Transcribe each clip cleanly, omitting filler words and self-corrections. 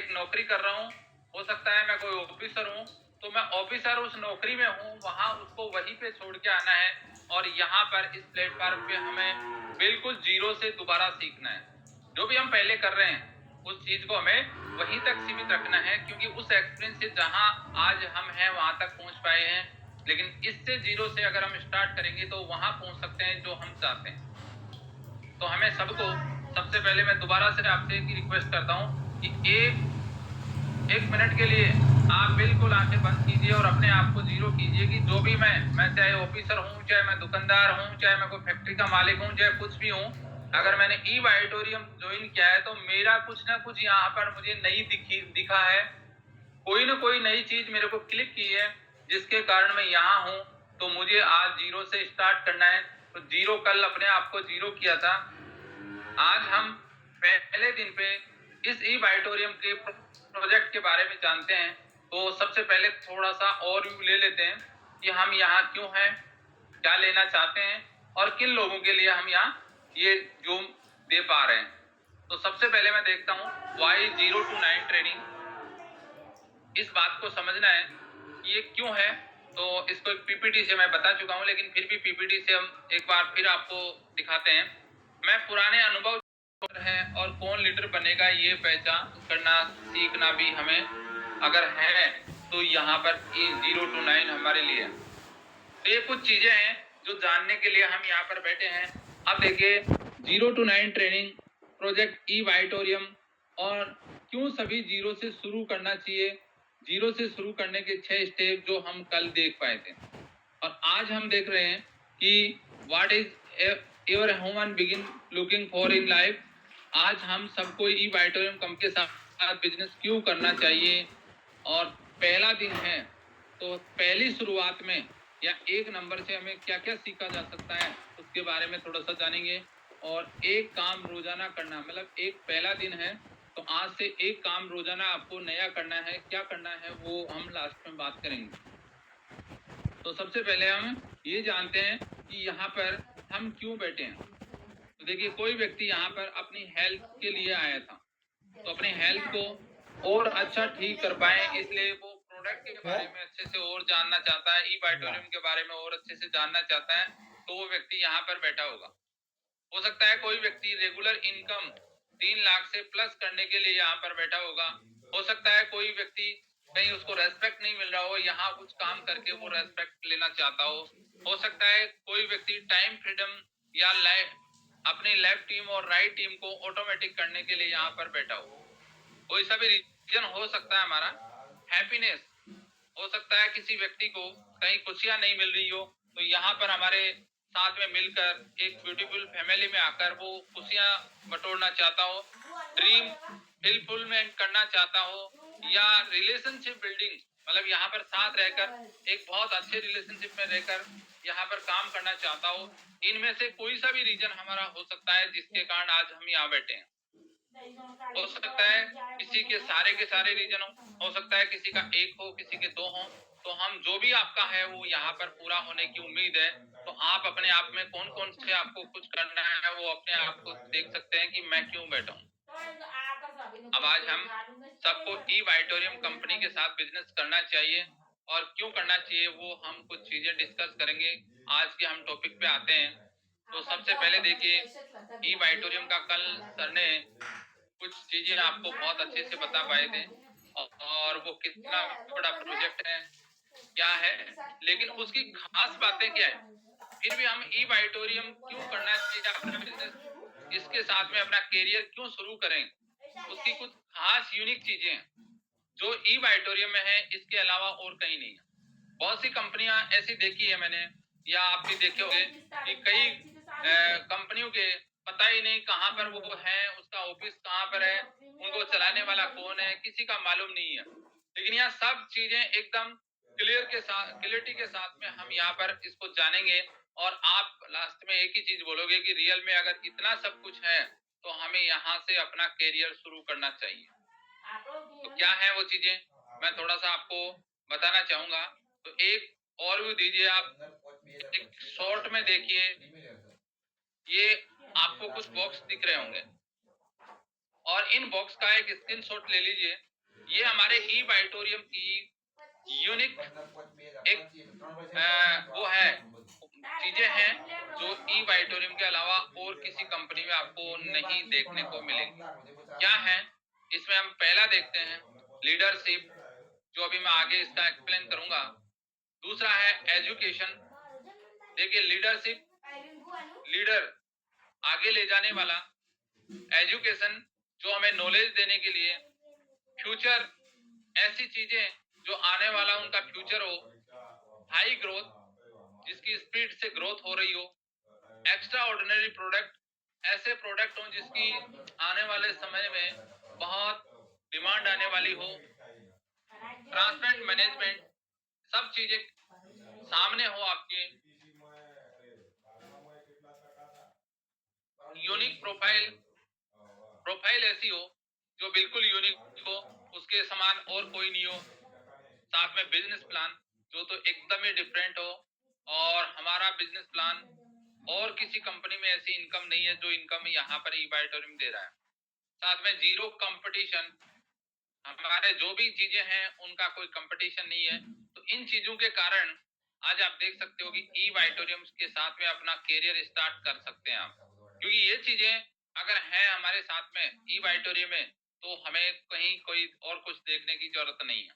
एक नौकरी कर रहा हूँ, हो सकता है मैं कोई ऑफिसर हूँ, तो मैं ऑफिसर उस नौकरी में हूँ, वहाँ उसको वहीं पे छोड़ के आना है और यहाँ पर इस प्लेटफॉर्म पे हमें बिल्कुल जीरो से दोबारा सीखना है। जो भी हम पहले कर रहे हैं उस चीज को हमें वहीं तक सीमित रखना है, क्योंकि उस एक्सपीरियंस से जहां आज हम हैं वहां तक पहुंच पाए हैं, लेकिन इससे जीरो से अगर हम स्टार्ट करेंगे तो वहां पहुंच सकते हैं जो हम चाहते हैं। तो हमें सबको सबसे पहले मैं दोबारा से आपसे एक रिक्वेस्ट करता हूँ कि एक मिनट के लिए आप बिल्कुल आंखें बंद कीजिए और अपने आप को जीरो कीजिए कि जो भी मैं चाहे ऑफिसर हूँ, चाहे मैं दुकानदार हूँ, चाहे मैं कोई फैक्ट्री का मालिक हूँ, चाहे कुछ भी हूँ, अगर मैंने ई ऑडिटोरियम ज्वाइन किया है तो मेरा कुछ ना कुछ यहाँ पर मुझे नई दिखा है, कोई ना कोई नई चीज मेरे को क्लिक की है जिसके कारण मैं यहाँ हूँ। तो मुझे आज जीरो से स्टार्ट करना है। तो जीरो कल अपने आप को जीरो किया था, आज हम पहले दिन पे इस ई ऑडिटोरियम के प्रोजेक्ट के बारे में जानते हैं। तो सबसे पहले थोड़ा सा और ले लेते हैं कि हम यहाँ क्यों हैं, क्या लेना चाहते हैं और किन लोगों के लिए हम यहाँ ये जूम दे पा रहे हैं। तो सबसे पहले मैं देखता हूँ वाई 0 to 9 ट्रेनिंग। इस बात को समझना है कि ये क्यों है। तो इसको एक पीपीटी से मैं बता चुका हूँ, लेकिन फिर भी पीपीटी से हम एक बार फिर आपको दिखाते हैं। मैं पुराने अनुभव है और कौन लीडर बनेगा ये पहचान करना सीखना भी हमें अगर है तो यहाँ पर 0 to 9 हमारे लिए। तो ये कुछ चीजें हैं जो जानने के लिए हम यहाँ पर बैठे हैं। अब देखिए 0 to 9 training project E auditorium और क्यों सभी जीरो से शुरू करना चाहिए, जीरो से शुरू करने के 6 स्टेप जो हम कल देख पाए थे और आज हम देख रहे हैं कि what is your human begin looking for in life. आज हम सबको ई ऑडिटोरियम कंपनी के साथ बिजनेस क्यों करना चाहिए और पहला दिन है तो पहली शुरुआत में या एक नंबर से हमें क्या क्या सीखा जा सकता है उसके बारे में थोड़ा सा जानेंगे। और एक काम रोजाना करना, मतलब एक पहला दिन है तो आज से एक काम रोजाना आपको नया करना है, क्या करना है वो हम लास्ट में बात करेंगे। तो सबसे पहले हम ये जानते हैं कि यहाँ पर हम क्यों बैठे हैं। तो देखिए कोई व्यक्ति यहाँ पर अपनी हेल्थ के लिए आया था, तो अपनी हेल्थ को और अच्छा ठीक कर पाए इसलिए वो प्रोडक्ट के बारे में अच्छे से और जानना चाहता है, ई ऑडिटोरियम के बारे में और अच्छे से जानना चाहता है, तो वो व्यक्ति यहाँ पर बैठा होगा। हो सकता है कोई व्यक्ति रेगुलर इनकम 3 लाख से प्लस करने के लिए यहाँ पर बैठा होगा। हो सकता है कोई व्यक्ति कहीं उसको रेस्पेक्ट नहीं मिल रहा हो, यहाँ कुछ काम करके वो रेस्पेक्ट लेना चाहता हो सकता है कोई व्यक्ति टाइम फ्रीडम या अपनी लेफ्ट टीम और राइट टीम को ऑटोमेटिक करने के लिए यहाँ पर बैठा हो। कोई सा भी रीजन हो सकता है हमारा। हैप्पीनेस हो सकता है किसी व्यक्ति को कहीं खुशियां नहीं मिल रही हो, तो यहाँ पर हमारे साथ में मिलकर एक ब्यूटीफुल फैमिली में आकर वो खुशियां बटोरना चाहता हो, ड्रीम फुलफिलमेंट करना चाहता हो, या रिलेशनशिप बिल्डिंग, मतलब यहाँ पर साथ रहकर एक बहुत अच्छे रिलेशनशिप में रहकर यहाँ पर काम करना चाहता हो। इनमें से कोई सा भी रीजन हमारा हो सकता है जिसके कारण आज हम यहाँ बैठे हैं। हो सकता है किसी के सारे रीजन हो सकता है किसी का एक हो, किसी के दो हो। तो हम जो भी आपका है वो यहाँ पर पूरा होने की उम्मीद है। तो आप अपने आप में कौन कौन से आपको कुछ करना है वो अपने आप को देख सकते हैं कि मैं क्यों बैठा हूँ। अब आज हम सबको ई ऑडिटोरियम कंपनी के साथ बिजनेस करना चाहिए और क्यों करना चाहिए वो हम कुछ चीजें डिस्कस करेंगे। आज के हम टॉपिक पे आते हैं। तो सबसे पहले देखिए ई ऑडिटोरियम का कल सर ने कुछ चीजें आपको बहुत अच्छे से बता पाए थे और वो कितना बड़ा प्रोजेक्ट है क्या है, लेकिन उसकी खास बातें क्या है, फिर भी हम ई ऑडिटोरियम क्यों करना चाहिए अपना बिजनेस, इसके साथ में अपना करियर क्यों शुरू करें, उसकी कुछ खास यूनिक चीजें हैं जो ई ऑडिटोरियम में है, इसके अलावा और कहीं नहीं है। बहुत सी कंपनियां ऐसी देखी है मैंने या आप भी देखे होंगे कि कई कंपनियों के पता ही नहीं कहाँ पर वो है, उसका ऑफिस कहाँ पर है, उनको चलाने वाला कौन है, किसी का मालूम नहीं है। लेकिन यहाँ सब चीजें एकदम क्लियरिटी के साथ में हम यहाँ पर इसको जानेंगे और आप लास्ट में एक ही चीज बोलोगे कि रियल में अगर इतना सब कुछ है तो हमें यहाँ से अपना करियर शुरू करना चाहिए। तो क्या है वो चीजें मैं थोड़ा सा आपको बताना चाहूंगा। तो एक और भी दीजिए आप, एक शॉर्ट में देखिए, ये आपको कुछ बॉक्स दिख रहे होंगे और इन बॉक्स का एक स्क्रीनशॉट ले लीजिए ये हमारे ई बाइटोरियम की यूनिक एक वो है, चीजें हैं जो ई बाइटोरियम के अलावा और किसी कंपनी में आपको नहीं देखने को मिलेंगी। क्या है इसमें? हम पहला देखते हैं लीडरशिप, जो अभी मैं आगे इसका एक्सप्लेन करूंगा। दूसरा है एजुकेशन। देखिए लीडरशिप, लीडर आगे ले जाने वाला। एजुकेशन, जो हमें नॉलेज देने के लिए। फ्यूचर, ऐसी चीजें जो आने वाला उनका फ्यूचर हो। हाई ग्रोथ, जिसकी स्पीड से ग्रोथ हो रही हो। एक्स्ट्रा ऑर्डिनरी प्रोडक्ट, ऐसे प्रोडक्ट हो जिसकी आने वाले समय में बहुत डिमांड आने वाली हो। ट्रांसपेरेंट मैनेजमेंट, सब चीजें सामने हो आपके। यूनिक प्रोफाइल, प्रोफाइल ऐसी हो जो बिल्कुल यूनिक हो, उसके समान और कोई नहीं हो। साथ में बिजनेस प्लान, जो तो एकदम ही डिफरेंट हो। और हमारा बिजनेस प्लान और किसी कंपनी में ऐसी इनकम नहीं है जो इनकम यहाँ पर ई बाइटोरियम दे रहा है। साथ में जीरो कंपटीशन, हमारे जो भी चीजें हैं उनका कोई कंपटीशन नहीं है। तो इन चीजों के कारण आज आप देख सकते हो कि ई बाइटोरियम के साथ में अपना करियर स्टार्ट कर सकते हैं आप। क्योंकि ये चीजें अगर हैं हमारे साथ में ई बाइटोरियम में, तो हमें कहीं कोई और कुछ देखने की जरूरत नहीं है।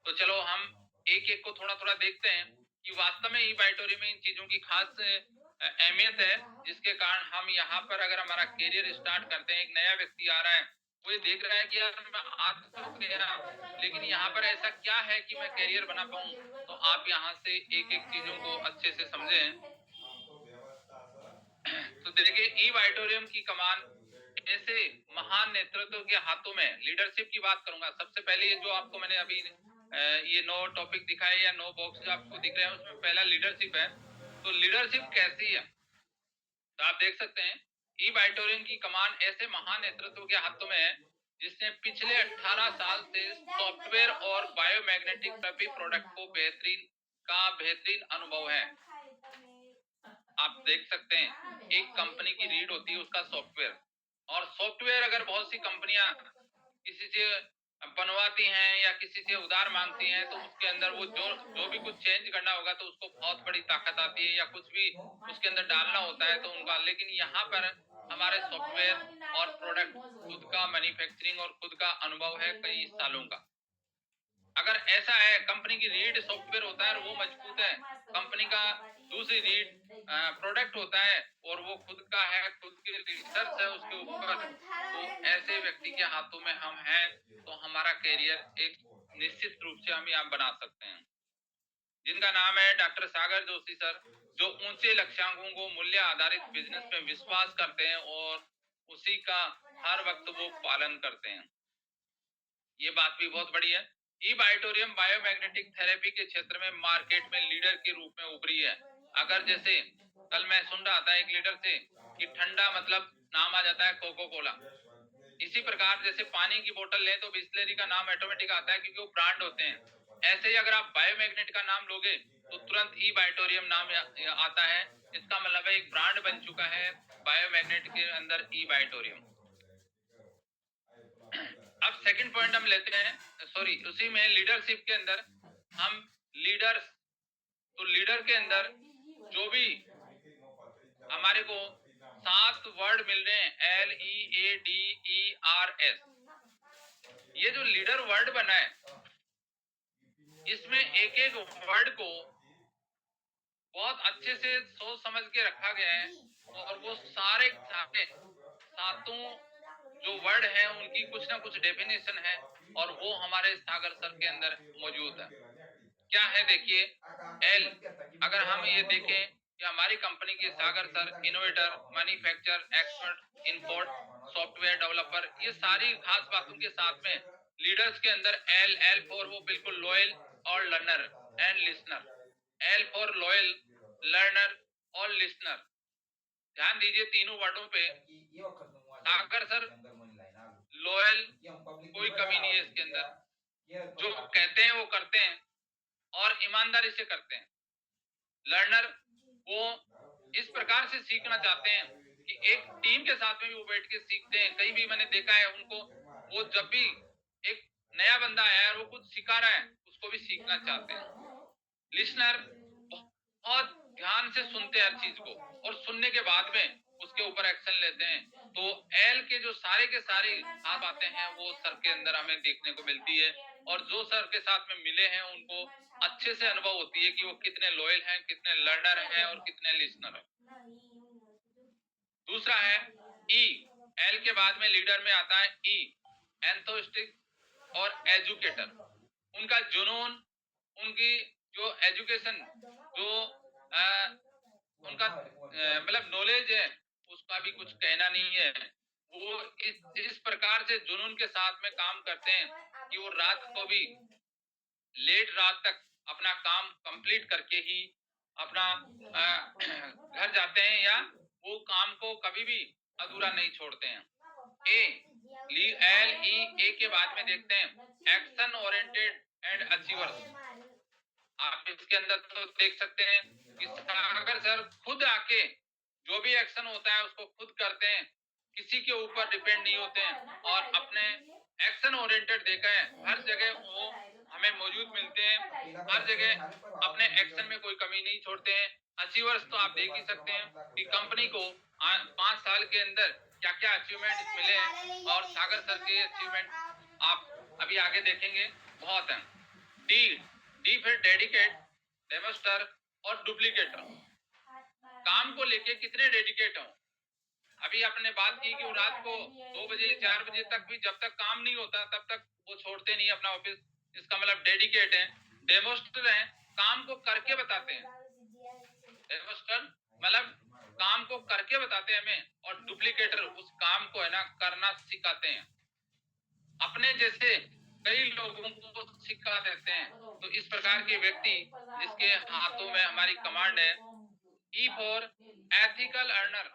तो चलो हम एक एक को थोड़ा थोड़ा देखते हैं कि वास्तव में ई बाइटोरियम में इन चीजों की खास अहमियत है, जिसके कारण हम यहाँ पर अगर हमारा करियर स्टार्ट करते हैं। एक नया व्यक्ति आ रहा है, वो ये देख रहा है कि यार मैं आ तो गया, लेकिन यहाँ पर ऐसा क्या है कि मैं करियर बना पाऊं। तो आप यहाँ से एक एक चीजों को अच्छे से समझें। तो देखिए ई बाइटोरियम की कमान ऐसे महान नेतृत्व के हाथों में। लीडरशिप की बात करूंगा सबसे पहले। ये जो आपको मैंने अभी ये 9 टॉपिक दिखाए या 9 बॉक्स जो आपको दिख रहे हैं, उसमें पहला लीडरशिप है। तो लीडरशिप कैसी है, तो आप देख सकते हैं ई बाइटोरियम की कमान ऐसे महान नेतृत्व के हाथों में है जिसने पिछले 18 साल से सॉफ्टवेयर और बायोमैग्नेटिक थेरेपी प्रोडक्ट को बेहतरीन अनुभव है। आप देख सकते हैं एक कंपनी की रीड होती है उसका सॉफ्टवेयर। और सॉफ्टवेयर अगर बहुत सी कंपनियां किसी से बनवाती हैं या किसी से उधार मांगती हैं, तो उसके अंदर वो जो जो भी कुछ चेंज करना होगा तो उसको बहुत बड़ी ताकत आती है, या कुछ भी उसके अंदर डालना होता है तो उनका। लेकिन यहाँ पर हमारे सॉफ्टवेयर और प्रोडक्ट खुद का मैन्युफैक्चरिंग और खुद का अनुभव है कई सालों का। अगर ऐसा है कंपनी की रीड सॉफ्टवेयर होता है और वो मजबूत है, कंपनी का दूसरी रीड प्रोडक्ट होता है और वो खुद का है, खुद की रिसर्च है उसके ऊपर, तो ऐसे व्यक्ति के हाथों में हम हैं तो हमारा करियर एक निश्चित रूप से हम यहाँ बना सकते हैं। जिनका नाम है डॉक्टर सागर जोशी सर, जो ऊंचे लक्ष्यांकों को मूल्य आधारित बिजनेस में विश्वास करते हैं और उसी का हर वक्त वो पालन करते हैं। ये बात भी बहुत बड़ी है। ई बाइटोरियम बायोमैग्नेटिक थेरेपी के क्षेत्र में मार्केट में लीडर के रूप में उभरी है। अगर जैसे कल मैं सुन रहा था एक लीडर से कि ठंडा मतलब नाम आ जाता है कोको कोला। इसी प्रकार जैसे पानी की बोतल लें तो बिस्लेरी का नाम ऑटोमेटिक आता है क्योंकि वो ब्रांड होते हैं। ऐसे ही अगर आप बायोमैग्नेट का नाम लोगे तो तुरंत ई बाइटोरियम नाम आता है। इसका मतलब है एक ब्रांड बन चुका है बायोमैग्नेट के अंदर ई बाइटोरियम। अब सेकंड पॉइंट हम लेते हैं, सॉरी उसी में लीडरशिप के अंदर हम लीडर्स। तो लीडर के अंदर जो भी हमारे को 7 वर्ड मिल रहे हैं, LEADERS। ये जो लीडर वर्ड बना है, इसमें एक एक वर्ड को बहुत अच्छे से सोच समझ के रखा गया है। और वो सारे सातों जो वर्ड हैं उनकी कुछ ना कुछ डेफिनेशन है, और वो हमारे सागर सर के अंदर मौजूद है। क्या है देखिए, एल, अगर हम ये देखें कि हमारी कंपनी के Sagar sir innovator, manufacture expert, import, software developer, ये सारी खास बातों के साथ में लीडर्स के अंदर एल, एल फॉर वो बिल्कुल लॉयल और learner and listener. L for loyal, learner और लिसनर। ध्यान दीजिए तीनों वर्डों पे। सागर सर लॉयल, कोई कमी नहीं है इसके अंदर, जो कहते हैं वो करते हैं और ईमानदारी से करते हैं। लर्नर, वो इस प्रकार से सीखना चाहते हैं कि एक टीम के साथ में भी वो बैठ के सीखते हैं। कहीं भी मैंने देखा है उनको, वो जब भी एक नया बंदा आया है और वो कुछ सिखा रहा है, उसको भी सीखना चाहते हैं। लिसनर बहुत ध्यान से सुनते हैं हर चीज को और सुनने के बाद में उसके ऊपर एक्शन लेते हैं। तो एल के जो सारे के सारे खास बातें हैं वो सर के अंदर हमें देखने को मिलती है, और जो सर के साथ में मिले हैं उनको अच्छे से अनुभव होती है कि वो कितने लॉयल हैं, कितने लर्नर हैं और कितने लिसनर हैं। दूसरा है ई। एल के बाद में लीडर में आता है ई, एंथोस्टिक और एजुकेटर। उनका जुनून, उनकी जो एजुकेशन, जो उनका मतलब नॉलेज है, उसका भी कुछ कहना नहीं है। वो इस प्रकार से जुनून के साथ में काम करते हैं कि वो रात को भी लेट रात तक अपना काम कंप्लीट करके ही अपना घर जाते हैं, या वो काम को कभी भी अधूरा नहीं छोड़ते हैं। ए के बाद में देखते हैं एक्शन ओरिएंटेड एंड अचीवर्स। आप इसके अंदर तो देख सकते हैं कि सागर सर खुद आके जो भी एक्शन होता है उसको खुद करते हैं, किसी के ऊपर डिपेंड नहीं होते हैं, और अपने एक्शन ओरिएंटेड देखा है हर जगह वो हमें मौजूद मिलते हैं, हर जगह अपने एक्शन में कोई कमी नहीं छोड़ते हैं। अचीवर्स तो आप देख ही सकते हैं कि कंपनी को 5 साल के अंदर क्या क्या अचीवमेंट मिले हैं, और सागर सर के अचीवमेंट आप अभी आगे देखेंगे बहुत हैं। डी डी फिर डेडिकेट, डेमोस्टर और डुप्लीकेटर। काम को लेके कितने डेडिकेट हो। अभी आपने बात की कि वो रात को 2 बजे 4 बजे तक भी जब तक काम नहीं होता तब तक वो छोड़ते नहीं अपना ऑफिस, इसका मतलब डेडिकेट है। डेमोस्टर है, काम को करके बताते हैं। डेमोस्टर मतलब काम को करके बताते हैं हमें, और डुप्लीकेटर उस काम को है ना करना सिखाते हैं, अपने जैसे कई लोगों को सिखा देते हैं। तो इस प्रकार के व्यक्ति जिसके हाथों में हमारी कमांड है। E for ethical earner.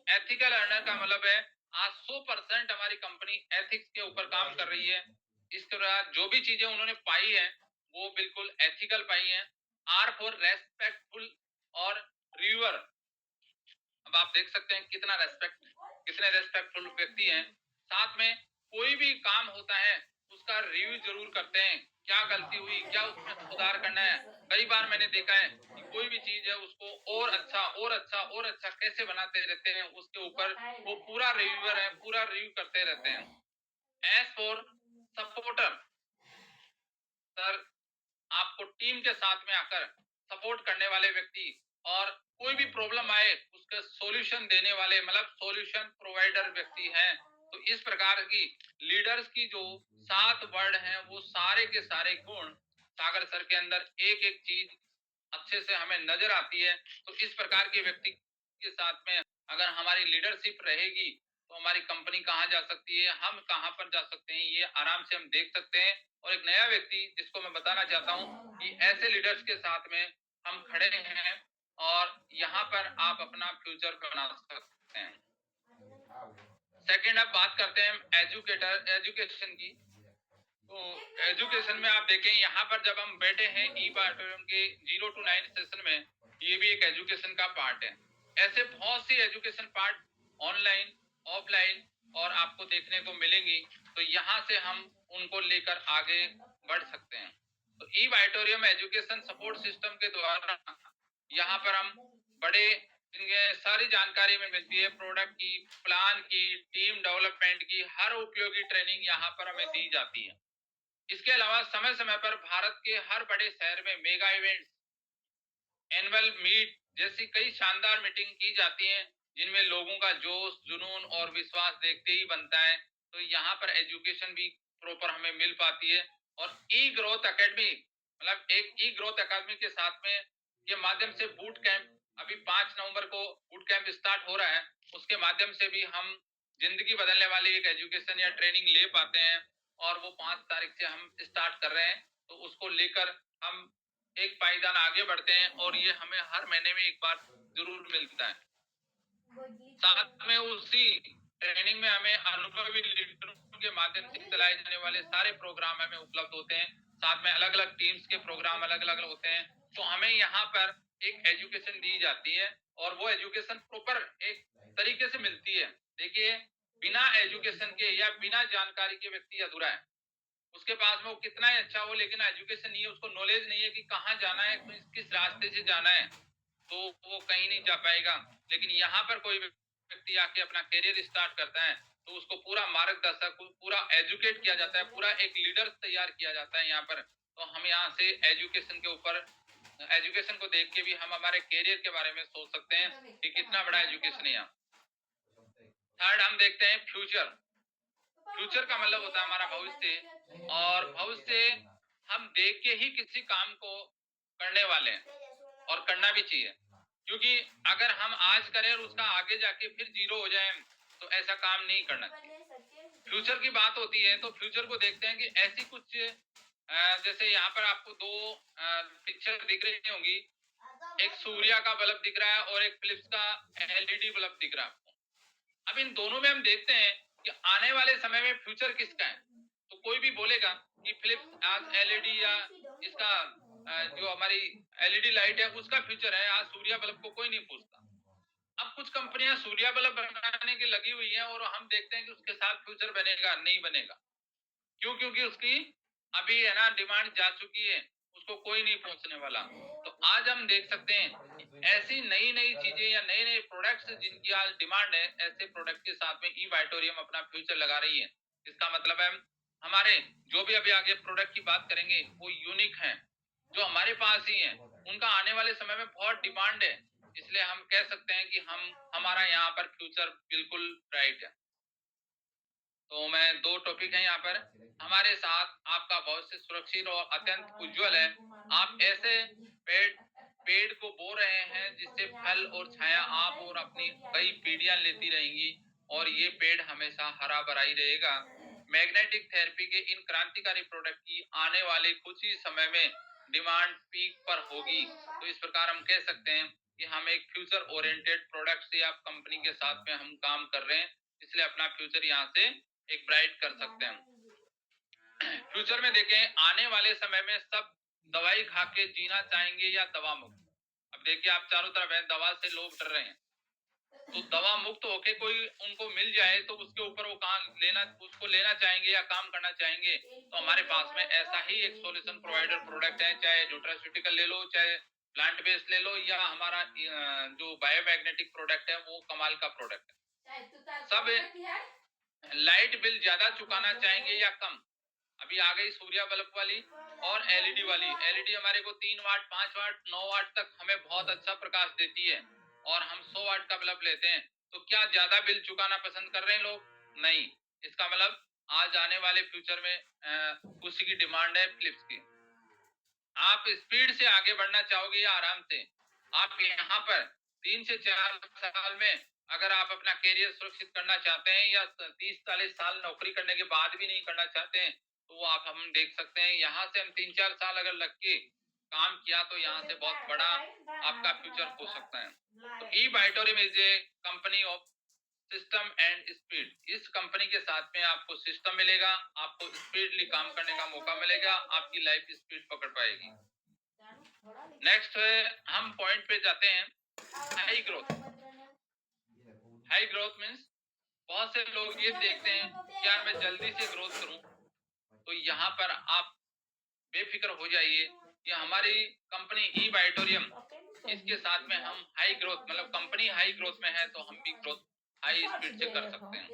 Ethical earner का मतलब है आज 100% हमारी कंपनी एथिक्स के ऊपर काम कर रही है। इस तरह जो भी चीजें उन्होंने पाई है वो बिल्कुल एथिकल पाई है। आर फॉर रेस्पेक्टफुल और रिव्यूअर। अब आप देख सकते हैं कितने रेस्पेक्टफुल व्यक्ति हैं। साथ में कोई भी काम होता है उसका रिव्यू जरूर करते हैं, क्या गलती हुई, क्या उसमें सुधार करना है। कई बार मैंने देखा है कि कोई भी चीज है उसको और अच्छा और अच्छा और अच्छा कैसे बनाते रहते हैं, उसके ऊपर वो पूरा रिव्यूअर है, पूरा रिव्यू करते रहते हैं। S for supporter. सर आपको टीम के साथ में आकर सपोर्ट करने वाले व्यक्ति, और कोई भी प्रॉब्लम आए उसका सॉल्यूशन देने वाले मतलब सॉल्यूशन प्रोवाइडर व्यक्ति हैं। तो इस प्रकार की लीडर्स की जो 7 वर्ड हैं वो सारे के सारे गुण सागर सर के अंदर एक एक चीज अच्छे से हमें नजर आती है। तो इस प्रकार के व्यक्ति के साथ में अगर हमारी लीडरशिप रहेगी तो हमारी कंपनी कहाँ जा सकती है, हम कहाँ पर जा सकते हैं, ये आराम से हम देख सकते हैं। और एक नया व्यक्ति जिसको मैं बताना चाहता हूँ कि ऐसे लीडर्स के साथ में हम खड़े हैं और यहाँ पर आप अपना फ्यूचर बना सकते हैं। सेकेंड अब बात करते हैं एजुकेशन की। तो एजुकेशन में आप देखें यहाँ पर जब हम बैठे हैं ई ऑडिटोरियम के 0 to 9 सेशन में, ये भी एक एजुकेशन का पार्ट है। ऐसे बहुत सी एजुकेशन पार्ट ऑनलाइन ऑफलाइन और आपको देखने को मिलेंगी। तो यहाँ से हम उनको लेकर आगे बढ़ सकते हैं। तो ई ऑडिटोरियम एजुकेशन सपोर्ट सिस्टम के द्वारा यहाँ पर हम बड़े सारी जानकारी में मिलती है, प्रोडक्ट की, प्लान की, टीम डेवलपमेंट की, हर उपयोगी ट्रेनिंग यहाँ पर हमें दी जाती है। इसके अलावा समय समय पर भारत के हर बड़े शहर में मेगा इवेंट्स, एनुअल मीट जैसी कई शानदार मीटिंग की जाती हैं, जिनमें लोगों का जोश जुनून और विश्वास देखते ही बनता है। तो यहाँ पर एजुकेशन भी प्रॉपर हमें मिल पाती है। और ई ग्रोथ एकेडमी मतलब एक ई ग्रोथ एकेडमी के साथ में के माध्यम से बूट कैंप, अभी 5 नवंबर को बूट कैंप स्टार्ट हो रहा है, उसके माध्यम से भी हम जिंदगी बदलने वाली एक एजुकेशन या ट्रेनिंग ले पाते हैं। और वो 5 तारीख से हम स्टार्ट कर रहे हैं, तो उसको लेकर हम एक पायदान आगे बढ़ते हैं, और ये हमें हर महीने में एक बार जरूर मिलता है। साथ में उसी ट्रेनिंग में हमें अनुभवी लीडरों के माध्यम से चलाए जाने वाले सारे प्रोग्राम हमें उपलब्ध होते हैं। साथ में अलग अलग टीम्स के प्रोग्राम अलग अलग होते हैं। तो हमें यहाँ पर एक एजुकेशन दी जाती है, और वो एजुकेशन प्रॉपर एक तरीके से मिलती है। देखिए बिना एजुकेशन के या बिना जानकारी के व्यक्ति अधूरा है, उसके पास में वो कितना ही अच्छा हो, लेकिन एजुकेशन नहीं है, उसको नॉलेज नहीं है कि कहाँ जाना है, किस रास्ते से जाना है, तो वो कहीं नहीं जा पाएगा। लेकिन यहाँ पर कोई व्यक्ति आके अपना करियर स्टार्ट करता है तो उसको पूरा मार्गदर्शक, पूरा एजुकेट किया जाता है, पूरा एक लीडर तैयार किया जाता है यहाँ पर। तो हम यहाँ से एजुकेशन के ऊपर, एजुकेशन को देख के भी हम हमारे करियर के बारे में सोच सकते हैं कि कितना बड़ा एजुकेशन है यहाँ। थर्ड हम देखते हैं फ्यूचर। फ्यूचर का मतलब होता है हमारा भविष्य, और भविष्य हम देख के ही किसी काम को करने वाले हैं, और करना भी चाहिए, क्योंकि अगर हम आज करें और उसका आगे जाके फिर जीरो हो जाए तो ऐसा काम नहीं करना चाहिए। फ्यूचर की बात होती है तो फ्यूचर को देखते हैं कि ऐसी कुछ जैसे यहाँ पर आपको दो पिक्चर दिख रही होंगी, एक सूर्या का बल्ब दिख रहा है और एक फिलिप्स का एलईडी बल्ब दिख रहा है आपको। अब इन दोनों में हम देखते हैं कि आने वाले समय में फ्यूचर किसका है, तो कोई भी बोलेगा कि फिलिप्स आज एलईडी या इसका जो हमारी एलईडी लाइट है उसका फ्यूचर है, आज सूर्या बल्ब को कोई नहीं पूछता। अब कुछ कंपनियां सूर्या बल्ब बनाने की लगी हुई हैं और हम देखते हैं कि उसके साथ फ्यूचर बनेगा नहीं बनेगा, क्यों? क्योंकि उसकी अभी है ना डिमांड जा चुकी है, उसको कोई नहीं पहुंचने वाला। तो आज हम देख सकते हैं ऐसी नई नई चीजें या नए नए प्रोडक्ट्स जिनकी आज डिमांड है, ऐसे प्रोडक्ट के साथ में ई वाइटोरियम अपना फ्यूचर लगा रही है। इसका मतलब है हमारे जो भी अभी आगे प्रोडक्ट की बात करेंगे वो यूनिक हैं, जो हमारे पास ही हैं, उनका आने वाले समय में बहुत डिमांड है, इसलिए हम कह सकते हैं कि हमारा यहाँ पर फ्यूचर बिल्कुल ब्राइट है। तो मैं दो टॉपिक है यहाँ पर, हमारे साथ आपका भविष्य सुरक्षित और अत्यंत उज्जवल है। आप ऐसे पेड़ को बो रहे हैं जिससे फल और छाया आप और अपनी कई पीढ़ियां लेती रहेंगी, और ये पेड़ हमेशा हरा भरा ही रहेगा। मैग्नेटिक थेरेपी के इन क्रांतिकारी प्रोडक्ट की आने वाले कुछ ही समय में डिमांड पीक पर होगी। तो इस प्रकार हम कह सकते हैं कि हम एक फ्यूचर ओरिएंटेड प्रोडक्ट से आप कंपनी के साथ में हम काम कर रहे हैं, इसलिए अपना फ्यूचर यहाँ से एक ब्राइट कर सकते हैं। फ्यूचर में देखें आने वाले समय में सब दवाई खा के जीना चाहेंगे या दवा मुक्त। अब देखिए आप चारों तरफ है, दवा से लोग डर रहे हैं, तो दवा मुक्त होके कोई उनको मिल जाए तो उसके ऊपर वो काम लेना, उसको लेना चाहेंगे या काम करना चाहेंगे। तो हमारे पास में ऐसा ही एक सॉल्यूशन प्रोवाइडर प्रोडक्ट है, चाहे न्यूट्रास्यूटिकल ले लो, चाहे प्लांट बेस्ड ले लो, या हमारा जो बायोमैग्नेटिक प्रोडक्ट है वो कमाल का प्रोडक्ट है। सब लाइट बिल ज्यादा चुकाना चाहेंगे या कम। अभी आ गई सूर्या बल्ब वाली और एलईडी वाली। एलईडी हमारे को 3 वाट, 5 वाट, 9 वाट तक हमें बहुत अच्छा प्रकाश देती है, और हम 100 वाट का बल्ब लेते हैं। तो क्या ज्यादा बिल चुकाना पसंद कर रहे हैं लोग? नहीं। इसका मतलब आज आने वाले फ्यूचर में उसी की डिमांड है फिलिप्स की। आप स्पीड से आगे बढ़ना चाहोगे या आराम से? आप यहाँ पर 3 से 4 साल में अगर आप अपना करियर सुरक्षित करना चाहते हैं, या 30-40 साल नौकरी करने के बाद भी नहीं करना चाहते हैं, तो वो आप हम देख सकते हैं। यहाँ से हम 3-4 साल अगर लग के काम किया तो यहाँ से बहुत बड़ा आपका फ्यूचर हो सकता है। तो E Vitorium is a company of system and speed. इस कंपनी के साथ में आपको सिस्टम मिलेगा, आपको स्पीडली काम करने का मौका मिलेगा, आपकी लाइफ स्पीड पकड़ पाएगी। नेक्स्ट हम पॉइंट पे जाते हैं, high growth. High growth means बहुत से लोग ये देखते हैं कि यार मैं जल्दी से ग्रोथ करूं, तो यहाँ पर आप बेफिक्र हो जाइए कि हमारी कंपनी ई वाइटोरियम, इसके साथ में हम हाई ग्रोथ, मतलब कंपनी हाई ग्रोथ में है तो हम भी ग्रोथ हाई स्पीड से कर सकते हैं।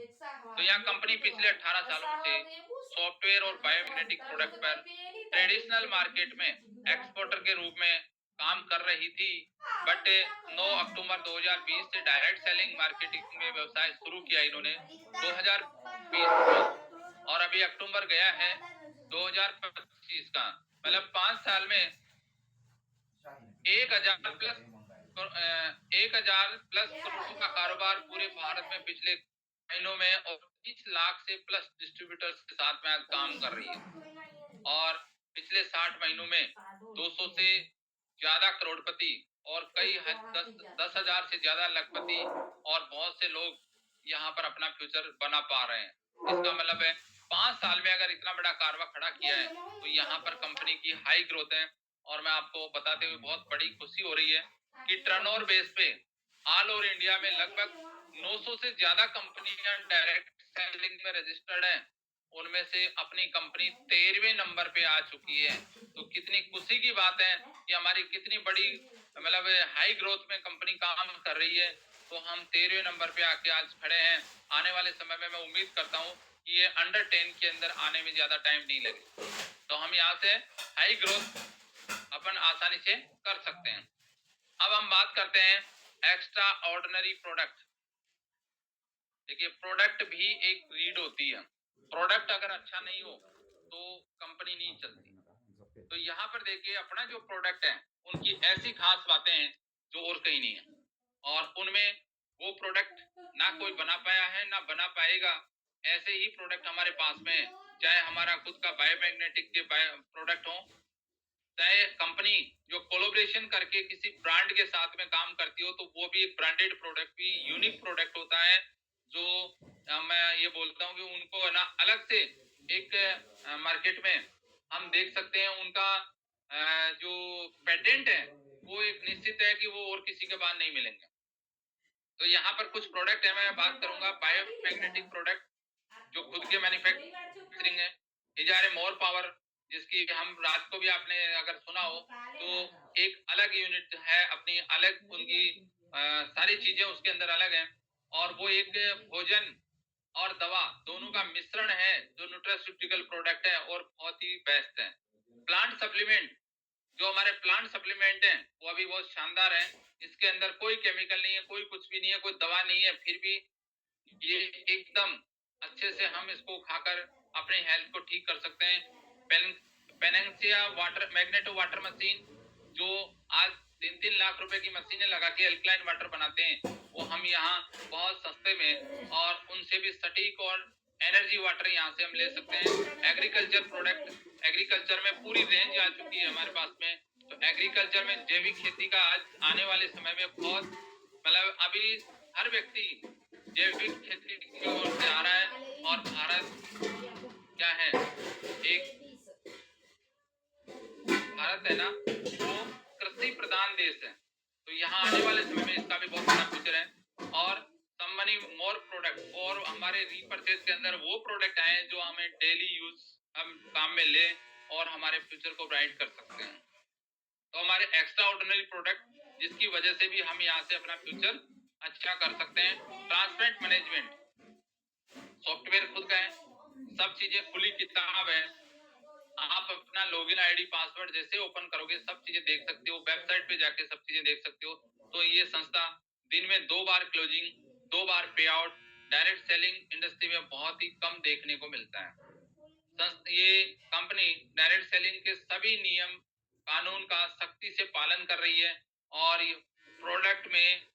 तो यहाँ कंपनी पिछले 18 सालों से सॉफ्टवेयर और बायोमैग्नेटिक प्रोडक्ट पर ट्रेडिशनल मार्केट में एक्सपोर्टर के रूप में काम कर रही थी, बट 9 अक्टूबर 2020 से डायरेक्ट सेलिंग मार्केटिंग में व्यवसाय शुरू किया इन्होंने 2020 में, और अभी अक्टूबर गया है 2025 का, मतलब 5 साल में 1000 प्लस करोड़ों का कारोबार पूरे भारत में पिछले महीनों में, और 30 लाख से प्लस डिस्ट्रीब्यूटर्स के साथ में आज काम कर रही है, और पिछले 60 महीनों में 200 से ज्यादा करोड़पति और कई 10,000 से ज्यादा लखपति और बहुत से लोग यहाँ पर अपना फ्यूचर बना पा रहे हैं। इसका मतलब है 5 साल में अगर इतना बड़ा कारवा खड़ा किया है तो यहाँ पर कंपनी की हाई ग्रोथ है। और मैं आपको बताते हुए बहुत बड़ी खुशी हो रही है कि टर्नओवर बेस पे ऑल ओवर इंडिया में लगभग 900 से ज्यादा कंपनियां डायरेक्ट सेलिंग में रजिस्टर्ड हैं, उनमें से अपनी कंपनी 13वें नंबर पे आ चुकी है। तो कितनी खुशी की बात है कि हमारी कितनी बड़ी मतलब हाई ग्रोथ में कंपनी काम कर रही है। तो हम 13वें नंबर पे आके आज खड़े हैं। आने वाले समय में मैं उम्मीद करता हूँ कि ये अंडर 10 के अंदर आने में ज्यादा टाइम नहीं लगे, तो हम यहाँ से हाई ग्रोथ अपन आसानी से कर सकते हैं। अब हम बात करते हैं एक्स्ट्रा ऑर्डिनरी प्रोडक्ट। देखिए, प्रोडक्ट भी एक रीड होती है। प्रोडक्ट अगर अच्छा नहीं हो तो कंपनी नहीं चलती। तो यहाँ पर देखिए, अपना जो प्रोडक्ट है उनकी ऐसी खास बातें हैं जो और कहीं नहीं है, और उनमें वो प्रोडक्ट ना कोई बना पाया है ना बना पाएगा। ऐसे ही प्रोडक्ट हमारे पास में है, चाहे हमारा खुद का बायोमैग्नेटिक के प्रोडक्ट हो, चाहे कंपनी जो कोलैबोरेशन करके किसी ब्रांड के साथ में काम करती हो, तो वो भी एक ब्रांडेड प्रोडक्ट भी यूनिक प्रोडक्ट होता है। जो मैं ये बोलता हूँ कि उनको है ना अलग से एक मार्केट में हम देख सकते हैं। उनका जो पेटेंट है वो एक निश्चित है कि वो और किसी के पास नहीं मिलेंगे। तो यहाँ पर कुछ प्रोडक्ट है, मैं बात करूंगा बायोमैग्नेटिक प्रोडक्ट जो खुद के मैन्युफैक्चरिंग है। इजारे मोर पावर, जिसकी हम रात को भी आपने अगर सुना हो तो एक अलग यूनिट है, अपनी अलग उनकी सारी चीजें उसके अंदर अलग है। और वो एक भोजन और दवा दोनों का मिश्रण है जो न्यूट्रास्यूटिकल प्रोडक्ट है और बहुत ही बेस्ट है। प्लांट सप्लीमेंट, जो हमारे प्लांट सप्लीमेंट हैं वो अभी बहुत शानदार है। इसके अंदर कोई केमिकल नहीं है, कोई कुछ भी नहीं है, कोई दवा नहीं है, फिर भी ये एकदम अच्छे से हम इसको खाकर अपनी हेल्थ को ठीक कर सकते हैं। पेनेंसिया वाटर मैग्नेटो वाटर मशीन, जो आज 3-3 लाख रुपए की मशीनें लगा के अल्कलाइन वाटर बनाते हैं, वो हम यहाँ बहुत सस्ते में और उनसे भी सटीक और एनर्जी वाटर यहाँ से हम ले सकते हैं। एग्रीकल्चर प्रोडक्ट, एग्रीकल्चर में पूरी रेंज आ चुकी है हमारे पास में। तो एग्रीकल्चर में जैविक खेती का आज आने वाले समय में बहुत मतलब अभी हर व्यक्ति जैविक खेती की ओर से आ रहा है। और भारत क्या है, एक भारत है ना वो कृषि प्रधान देश है। तो यहाँ आने वाले समय में इसका भी बहुत बड़ा फ्यूचर है। और मनी मोर प्रोडक्ट, और हमारे रीपरचेज के अंदर वो प्रोडक्ट आए जो हमें डेली यूज हम काम में ले और हमारे फ्यूचर को ब्राइट कर सकते हैं। तो हमारे एक्स्ट्रा ऑर्डिनरी प्रोडक्ट जिसकी वजह से भी हम यहाँ से अपना फ्यूचर अच्छा कर सकते हैं। ट्रांसपेरेंट मैनेजमेंट, सॉफ्टवेयर खुद का है, सब चीजें खुली किताब है। आप अपना लॉगिन आईडी पासवर्ड जैसे ओपन करोगे सब चीजें देख सकते हो, वेबसाइट पे जाके सब चीजें देख सकते हो। तो ये संस्था दिन में 2 बार क्लोजिंग, 2 बार पे आउट, डायरेक्ट सेलिंग इंडस्ट्री में बहुत ही कम देखने को मिलता है। ये कंपनी डायरेक्ट सेलिंग के सभी नियम कानून का सख्ती से पालन कर रही है, और ये प्रोडक्ट में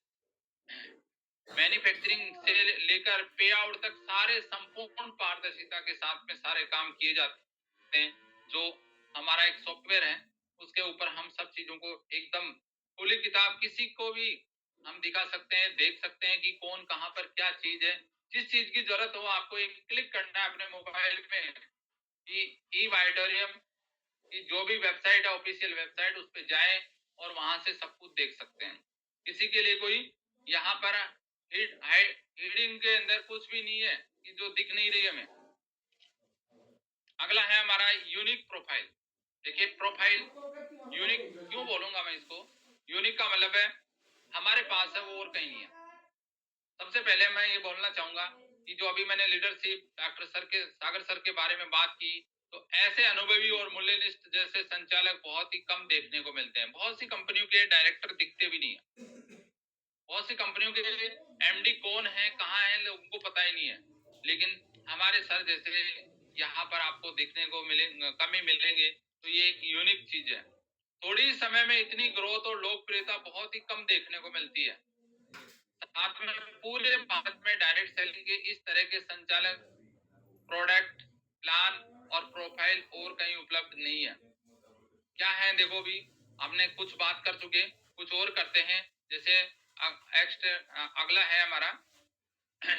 मैन्युफैक्चरिंग से लेकर पे आउट तक सारे संपूर्ण पारदर्शिता के साथ में सारे काम किए जाते हैं। जो हमारा एक सॉफ्टवेयर है उसके ऊपर हम सब चीजों को एकदम खुली किताब किसी को भी हम दिखा सकते हैं, देख सकते हैं कि कौन कहाँ पर क्या चीज है। जिस चीज की जरूरत हो आपको एक क्लिक करना है अपने मोबाइल में कि ई वाइडोरियम की जो भी वेबसाइट है, ऑफिशियल वेबसाइट, उस पर जाए और वहां से सब कुछ देख सकते हैं। किसी के लिए कोई यहाँ पर हीडिंग के अंदर कुछ भी नहीं है कि जो दिख नहीं रही हमें। अगला है हमारा यूनिक प्रोफाइल। देखिए, प्रोफाइल यूनिक क्यों बोलूंगा मैं इसको, यूनिक का मतलब है हमारे पास है वो और कहीं नहीं है। सबसे पहले मैं ये बोलना चाहूंगा कि जो अभी मैंने लीडरशिप डॉक्टर सर के सागर सर के बारे में बात की, तो ऐसे अनुभवी और मूल्यनिष्ठ जैसे संचालक बहुत ही कम देखने को मिलते हैं। बहुत सी कंपनियों के डायरेक्टर दिखते भी नहीं है, बहुत सी कंपनियों के एमडी कौन है कहाँ है लोगों को पता ही नहीं है। लेकिन हमारे सर जैसे यहाँ पर आपको देखने को कम ही मिलेंगे। तो ये एक यूनिक चीज है। थोड़ी समय में इतनी ग्रोथ और लोकप्रियता बहुत ही कम देखने को मिलती है। साथ में पूरे भारत में डायरेक्ट सेलिंग के इस तरह के संचालक, प्रोडक्ट, प्लान और प्रोफाइल और कहीं उपलब्ध नहीं है। क्या है देखो, भी हमने कुछ बात कर चुके, कुछ और करते हैं। जैसे अगला है हमारा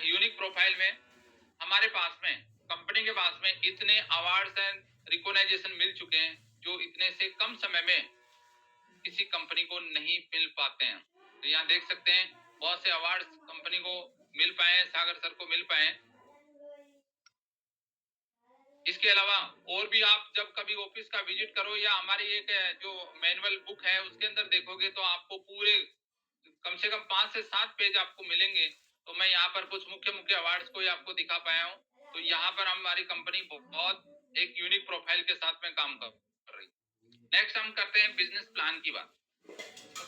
यूनिक प्रोफाइल में हमारे पास में कंपनी के पास में इतने अवार्ड्स एंड रिकॉग्नाइजेशन मिल चुके हैं जो इतने से कम समय में किसी कंपनी को नहीं मिल पाते हैं। तो यहाँ देख सकते हैं बहुत से अवार्ड्स कंपनी को मिल पाए, सागर सर को मिल पाए। इसके अलावा और भी आप जब कभी ऑफिस का विजिट करो या हमारी एक जो मैनुअल बुक है उसके अंदर देखोगे तो आपको पूरे कम से कम 5 से 7 पेज आपको मिलेंगे। तो मैं यहाँ पर कुछ मुख्य मुख्य अवार्ड्स को ही आपको दिखा पाया हूँ। तो यहाँ पर हमारी कंपनी बहुत एक यूनिक प्रोफाइल के साथ में काम कर रही है। नेक्स्ट हम करते हैं बिजनेस प्लान की बात। तो